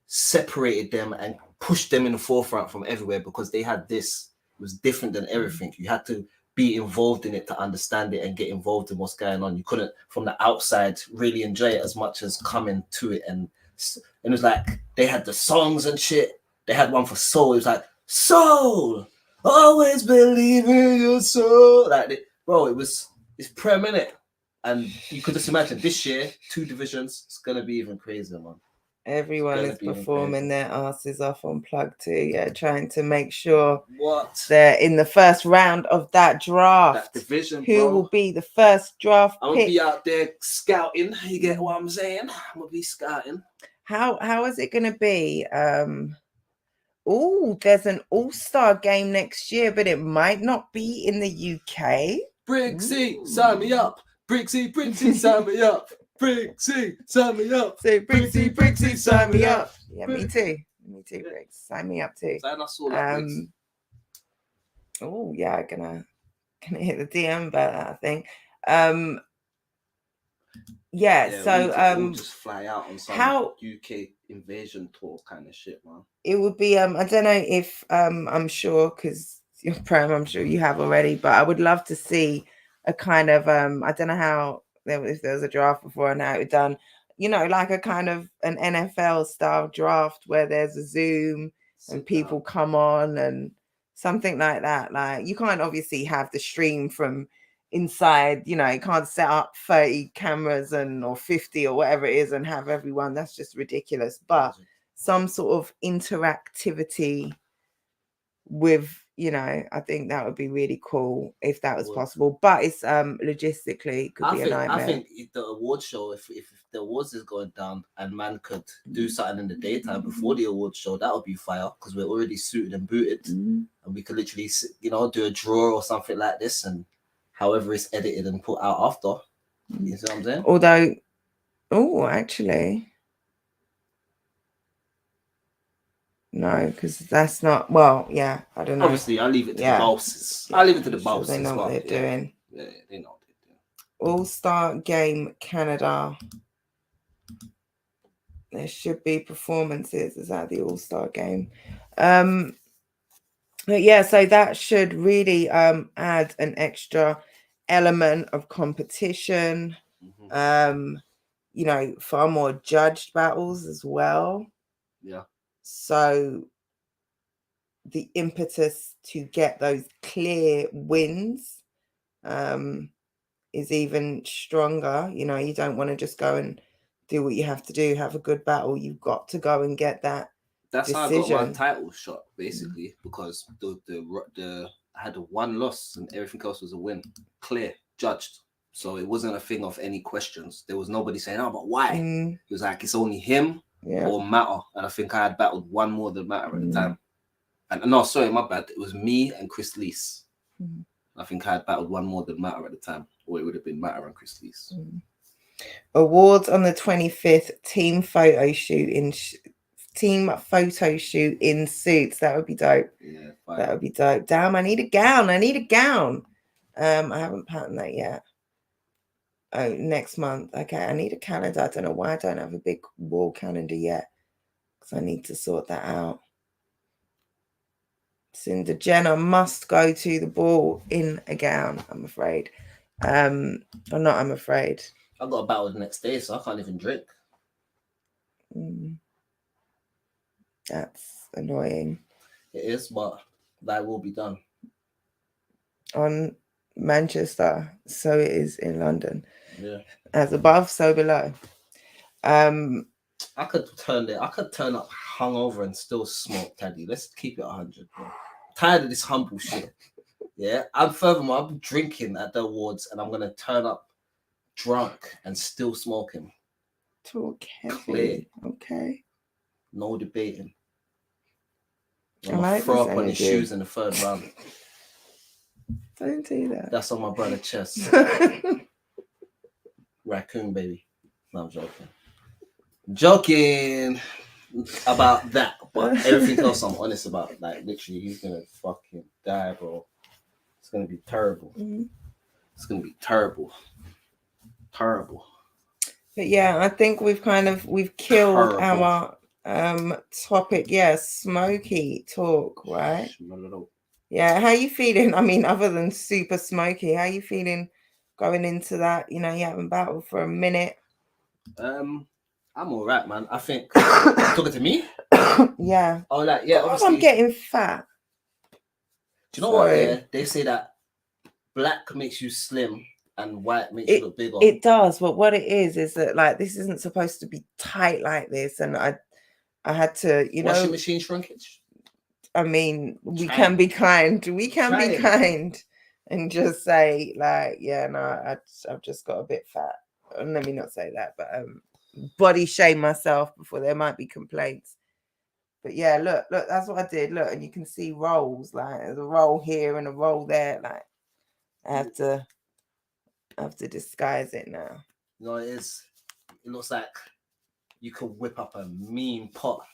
separated them and pushed them in the forefront from everywhere, because they had this. It was different than everything. You had to be involved in it to understand it and get involved in what's going on. You couldn't, from the outside, really enjoy it as much as coming to it. And it was like, they had the songs and shit. They had one for soul. It was like, soul, always believe in your soul. Like, bro, it's Prem, innit? And you could just imagine this year, 2 divisions, it's going to be even crazier, man. Everyone gonna is be performing crazy. their asses off on Plug 2. Yeah, trying to make sure What? they're in the first round of that draft. That division, Who bro. will be the first draft I'm gonna pick? be out there scouting. You get what I'm saying? I'm gonna be scouting. How is it gonna be? Oh, there's an all-star game next year, but it might not be in the UK. Brixie, sign me up. Brixie, sign me up. Brixie, sign me up. So Brixie, sign me up. Yeah, Brixie. me too. Me too, Yeah. Briggs. Sign me up too. Sign us all up, Briggs. Oh yeah, gonna hit the DM about that, I think. Yeah, Yeah, we so need to all just fly out on some UK invasion tour kind of shit, man. it would be I don't know if I'm sure because you're Prem, I'm sure you have already, but I would love to see a kind of I don't know how if there was a draft before and how it done, you know, like a kind of an NFL style draft where there's a Zoom and people come on and something like that. Like you can't obviously have the stream from inside, you know, you can't set up 30 cameras or 50 or whatever it is and have everyone. That's just ridiculous. But some sort of interactivity with, you know, I think that would be really cool if that was possible. But it's logistically could be a nightmare. I think the award show, if the awards is going down and man could do something in the daytime before the award show, that would be fire because we're already suited and booted, and we could literally, you know, do a draw or something like this, and however it's edited and put out after. You see what I'm saying? Although, actually. No, because that's not. Well, yeah, I don't know. Obviously, I'll leave it to the bosses. I'll leave it to the bosses. They know what they're doing. Yeah, they know what they're doing. All-Star Game Canada. There should be performances. Is that the All-Star Game? But yeah, so that should really add an extra element of competition. You know, far more judged battles as well. Yeah. So the impetus to get those clear wins is even stronger. You know, you don't want to just go and do what you have to do, have a good battle. You've got to go and get that. That's decision. how I got my title shot, basically, because the I had a one loss and everything else was a win, clear, judged. So it wasn't a thing of any questions. There was nobody saying, "Oh, but why?" It was like it's only him or Matter, and I think I had battled one more than Matter at the time. And no, sorry, my bad. It was me and Chris Lees. I think I had battled one more than Matter at the time, or it would have been Matter and Chris Lees. Awards on the 25th. Team photo shoot in suits. That would be dope. Yeah, that would be dope. Damn, I need a gown. I haven't patterned that yet. Oh, next month. Okay, I need a calendar. I don't know why I don't have a big wall calendar yet, because I need to sort that out. Cinder Jenner must go to the ball in a gown, I'm afraid. I'm afraid. I've got a battle the next day, so I can't even drink. That's annoying. It is, but that will be done. On Manchester, so it is in London. Yeah. As above, so below. I could turn up hungover and still smoke, Teddy. Let's keep it 100, bro. Tired of this humble shit. Yeah. I'm drinking at the awards and I'm gonna turn up drunk and still smoking. Talk heavy. Clear. Okay. No debating. I'm gonna throw up on his shoes in the third round. Don't do that. That's on my brother's chest. Raccoon, baby. No, I'm joking. Joking about that, but everything else I'm honest about. Like, literally, he's gonna fucking die, bro. It's gonna be terrible. It's gonna be terrible. Terrible. But yeah, I think we've killed our topic. Yeah, smoky talk, right? Yeah, how you feeling? I mean, other than super smoky, how you feeling going into that? You know, you haven't battled for a minute. I'm all right, man. I think talking to me. Yeah. Oh, like yeah. Obviously, I'm getting fat. Do you know what? Yeah, they say that black makes you slim and white makes you look bigger. It does, but what it is that like this isn't supposed to be tight like this, and I had to, Washing machine shrinkage. I mean, we can be kind. We can be kind and just say like, yeah, no, I've just got a bit fat. Let me not say that, but body shame myself before there might be complaints. But yeah, look, that's what I did. Look, and you can see rolls, like there's a roll here and a roll there. Like I have to disguise it now. No, it looks like you could whip up a mean pot.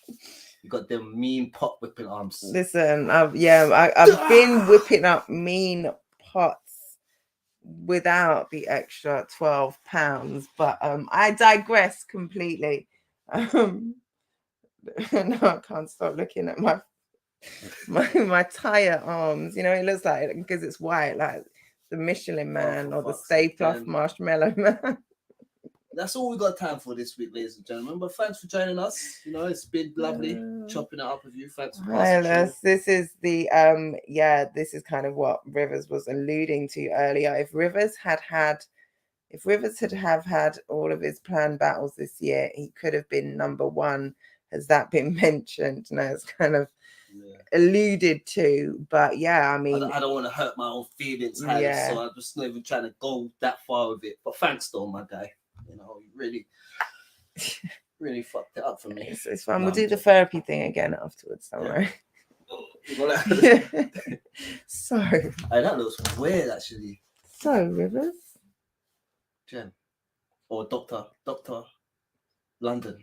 You got them mean pot whipping arms. Listen, I've been whipping up mean pots without the extra 12 pounds, but I digress completely. No, I can't stop looking at my tire arms. It looks like, because it's white, like the Michelin Man or the Stay Puft Marshmallow Man. That's all we got time for this week, ladies and gentlemen. But thanks for joining us. It's been lovely chopping it up with you. Thanks for passing. This is the this is kind of what Rivers was alluding to earlier. If Rivers had had all of his planned battles this year, he could have been number one. Has that been mentioned? No, it's kind of alluded to, but yeah, I mean, I don't want to hurt my own feelings, so I'm just not even trying to go that far with it. But thanks, though, my guy. You really fucked it up for me. It's fine. We'll do the therapy thing again afterwards. Don't worry. So, that looks weird, actually. So, Rivers, Jen, or Dr. London,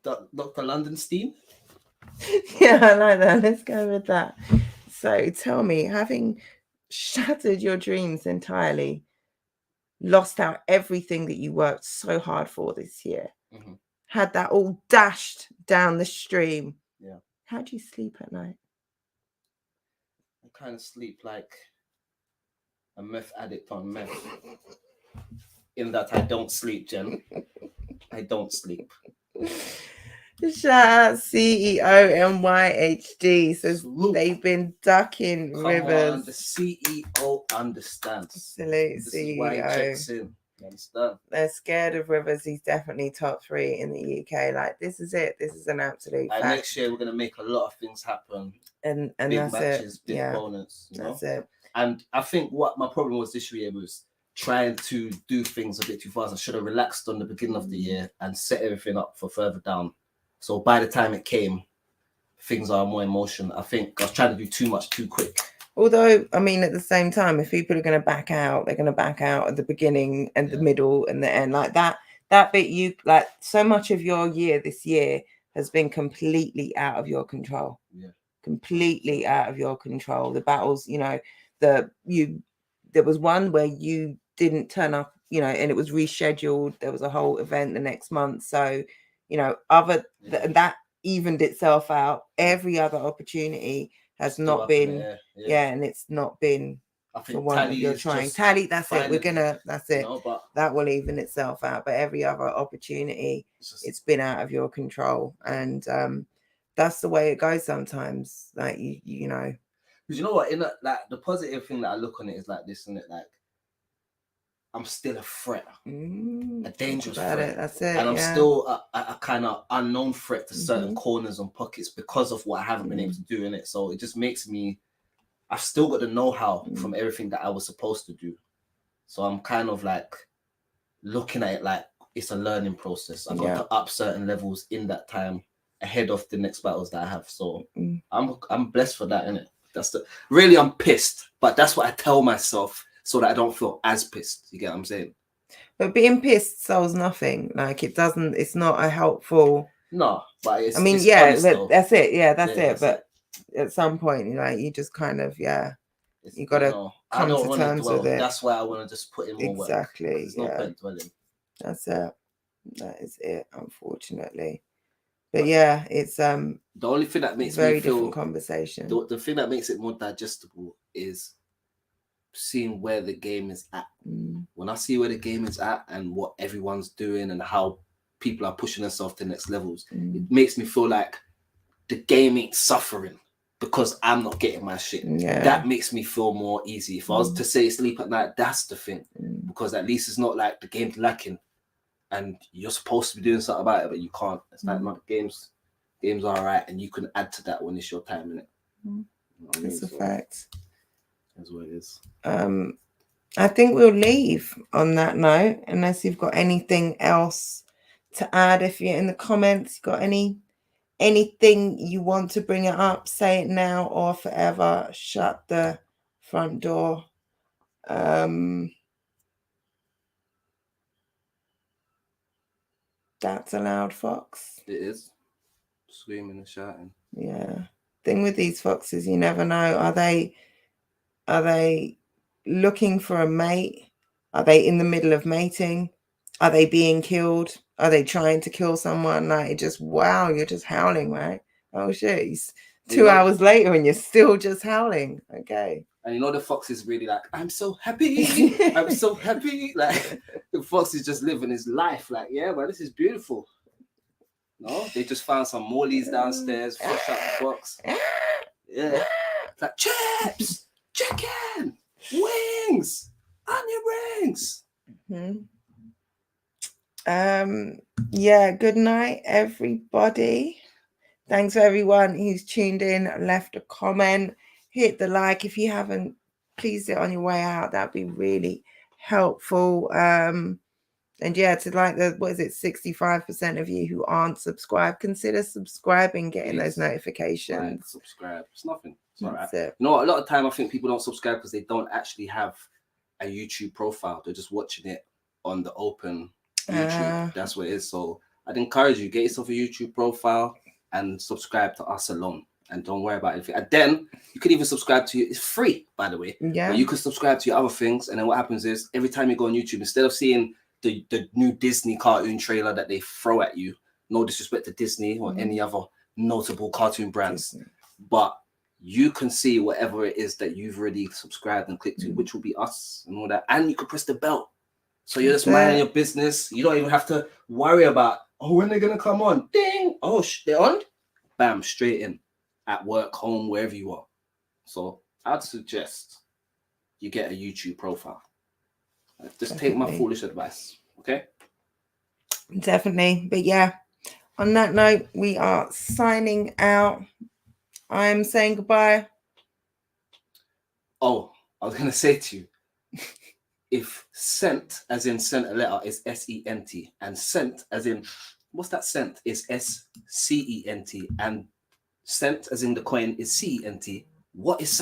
Dr. London Steam. Yeah, I like that. Let's go with that. So, tell me, having shattered your dreams entirely, lost out everything that you worked so hard for this year, had that all dashed down the stream. Yeah. How do you sleep at night? I kind of sleep like a meth addict on meth. In that I don't sleep, Jen. I don't sleep. Shout out CEO NYHD says they've been ducking Rivers. On, the CEO understands. Absolute this CEO. Is why he checks in. You understand? They're scared of Rivers. He's definitely top 3 in the UK. Like, this is it. This is an absolute fact. Next year we're gonna make a lot of things happen. And big that's matches, it. big opponents. That's it. And I think what my problem was this year was trying to do things a bit too fast. I should have relaxed on the beginning of the year and set everything up for further down. So by the time it came, things are more in motion. I think I was trying to do too much too quick. Although, I mean, at the same time, if people are going to back out, they're going to back out at the beginning and the middle and the end. Like that bit, like so much of your year this year has been completely out of your control. Yeah. Completely out of your control. The battles, there was one where you didn't turn up, and it was rescheduled. There was a whole event the next month. So, that evened itself out. Every other opportunity has not been, and it's not been the one that you're trying. Tally, that's it. That's it. That will even itself out. But every other opportunity, it's been out of your control. And that's the way it goes sometimes. Like, you know. Because you know what? In the positive thing that I look on it is like this, isn't it? Like, I'm still a threat, a dangerous threat. That's it. And I'm still a kind of unknown threat to certain corners and pockets because of what I haven't been able to do in it. So it just makes me, I've still got the know-how from everything that I was supposed to do. So I'm kind of like looking at it like it's a learning process. I've got to up certain levels in that time ahead of the next battles that I have. So I'm blessed for that, innit? Really, I'm pissed, but that's what I tell myself, so that I don't feel as pissed. You get what I'm saying? But being pissed solves nothing. Like, it's not a helpful. No, but it's. I mean, it's but that's it. Yeah, that's it. But at some point, you just kind of, you got to come to terms with it. That's why I want to just put in more work. Exactly. There's no point dwelling. That's it. That is it, unfortunately. But yeah, it's the only thing that makes very me feel different conversation. The thing that makes it more digestible is seeing where the game is at. When I see where the game is at and what everyone's doing and how people are pushing themselves to the next levels, it makes me feel like the game ain't suffering because I'm not getting my shit. Yeah. That makes me feel more easy. If I was to say sleep at night, that's the thing. Mm. Because at least it's not like the game's lacking and you're supposed to be doing something about it, but you can't. It's like not games are alright, and you can add to that when it's your time, innit? Mm. You know what I mean? It's a So fact. that's what it is. I think we'll leave on that note, unless you've got anything else to add. If you're in the comments, got anything you want to bring it up, say it now or forever. Shut the front door. That's allowed, Fox. It is. Screaming and shouting. Yeah. Thing with these foxes, you never know. Are they looking for a mate? Are they in the middle of mating? Are they being killed? Are they trying to kill someone? Like, it just, wow, you're just howling, right? Oh shit, it's 2 hours later and you're still just howling. Okay. And you know the fox is really like, I'm so happy. I'm so happy. Like the fox is just living his life. Like, yeah, well, this is beautiful. No, they just found some mollies downstairs, flush out the box. Yeah. It's like, chips, chicken, wings, onion rings. Yeah, good night, everybody. Thanks for everyone who's tuned in, left a comment, hit the like. If you haven't, please do it on your way out. That'd be really helpful. And yeah, to like the, what is it, 65% of you who aren't subscribed, consider subscribing, getting those notifications. Like, subscribe. It's nothing. It's all right. That's it. You know, a lot of time I think people don't subscribe because they don't actually have a YouTube profile. They're just watching it on the open YouTube. That's what it is. So I'd encourage you, get yourself a YouTube profile and subscribe to us alone. And don't worry about anything. And then you could even subscribe to it's free, by the way. Yeah. But you could subscribe to your other things. And then what happens is every time you go on YouTube, instead of seeing the new Disney cartoon trailer that they throw at you, no disrespect to Disney or any other notable cartoon brands, Disney. but you can see whatever it is that you've already subscribed and clicked to, which will be us and all that. And you could press the bell. So you're just minding your business. You don't even have to worry about, oh, when they're going to come on. Ding. Oh, they're on. Bam, straight in. At work, home, wherever you are. So I'd suggest you get a YouTube profile. Just take my foolish advice. Okay? Definitely. But yeah, on that note, we are signing out. I'm saying goodbye. Oh, I was going to say to you, if sent, as in sent a letter, is S-E-N-T, and sent, as in, what's that cent, is S-C-E-N-T, and cent, as in the coin, is C-E-N-T, what is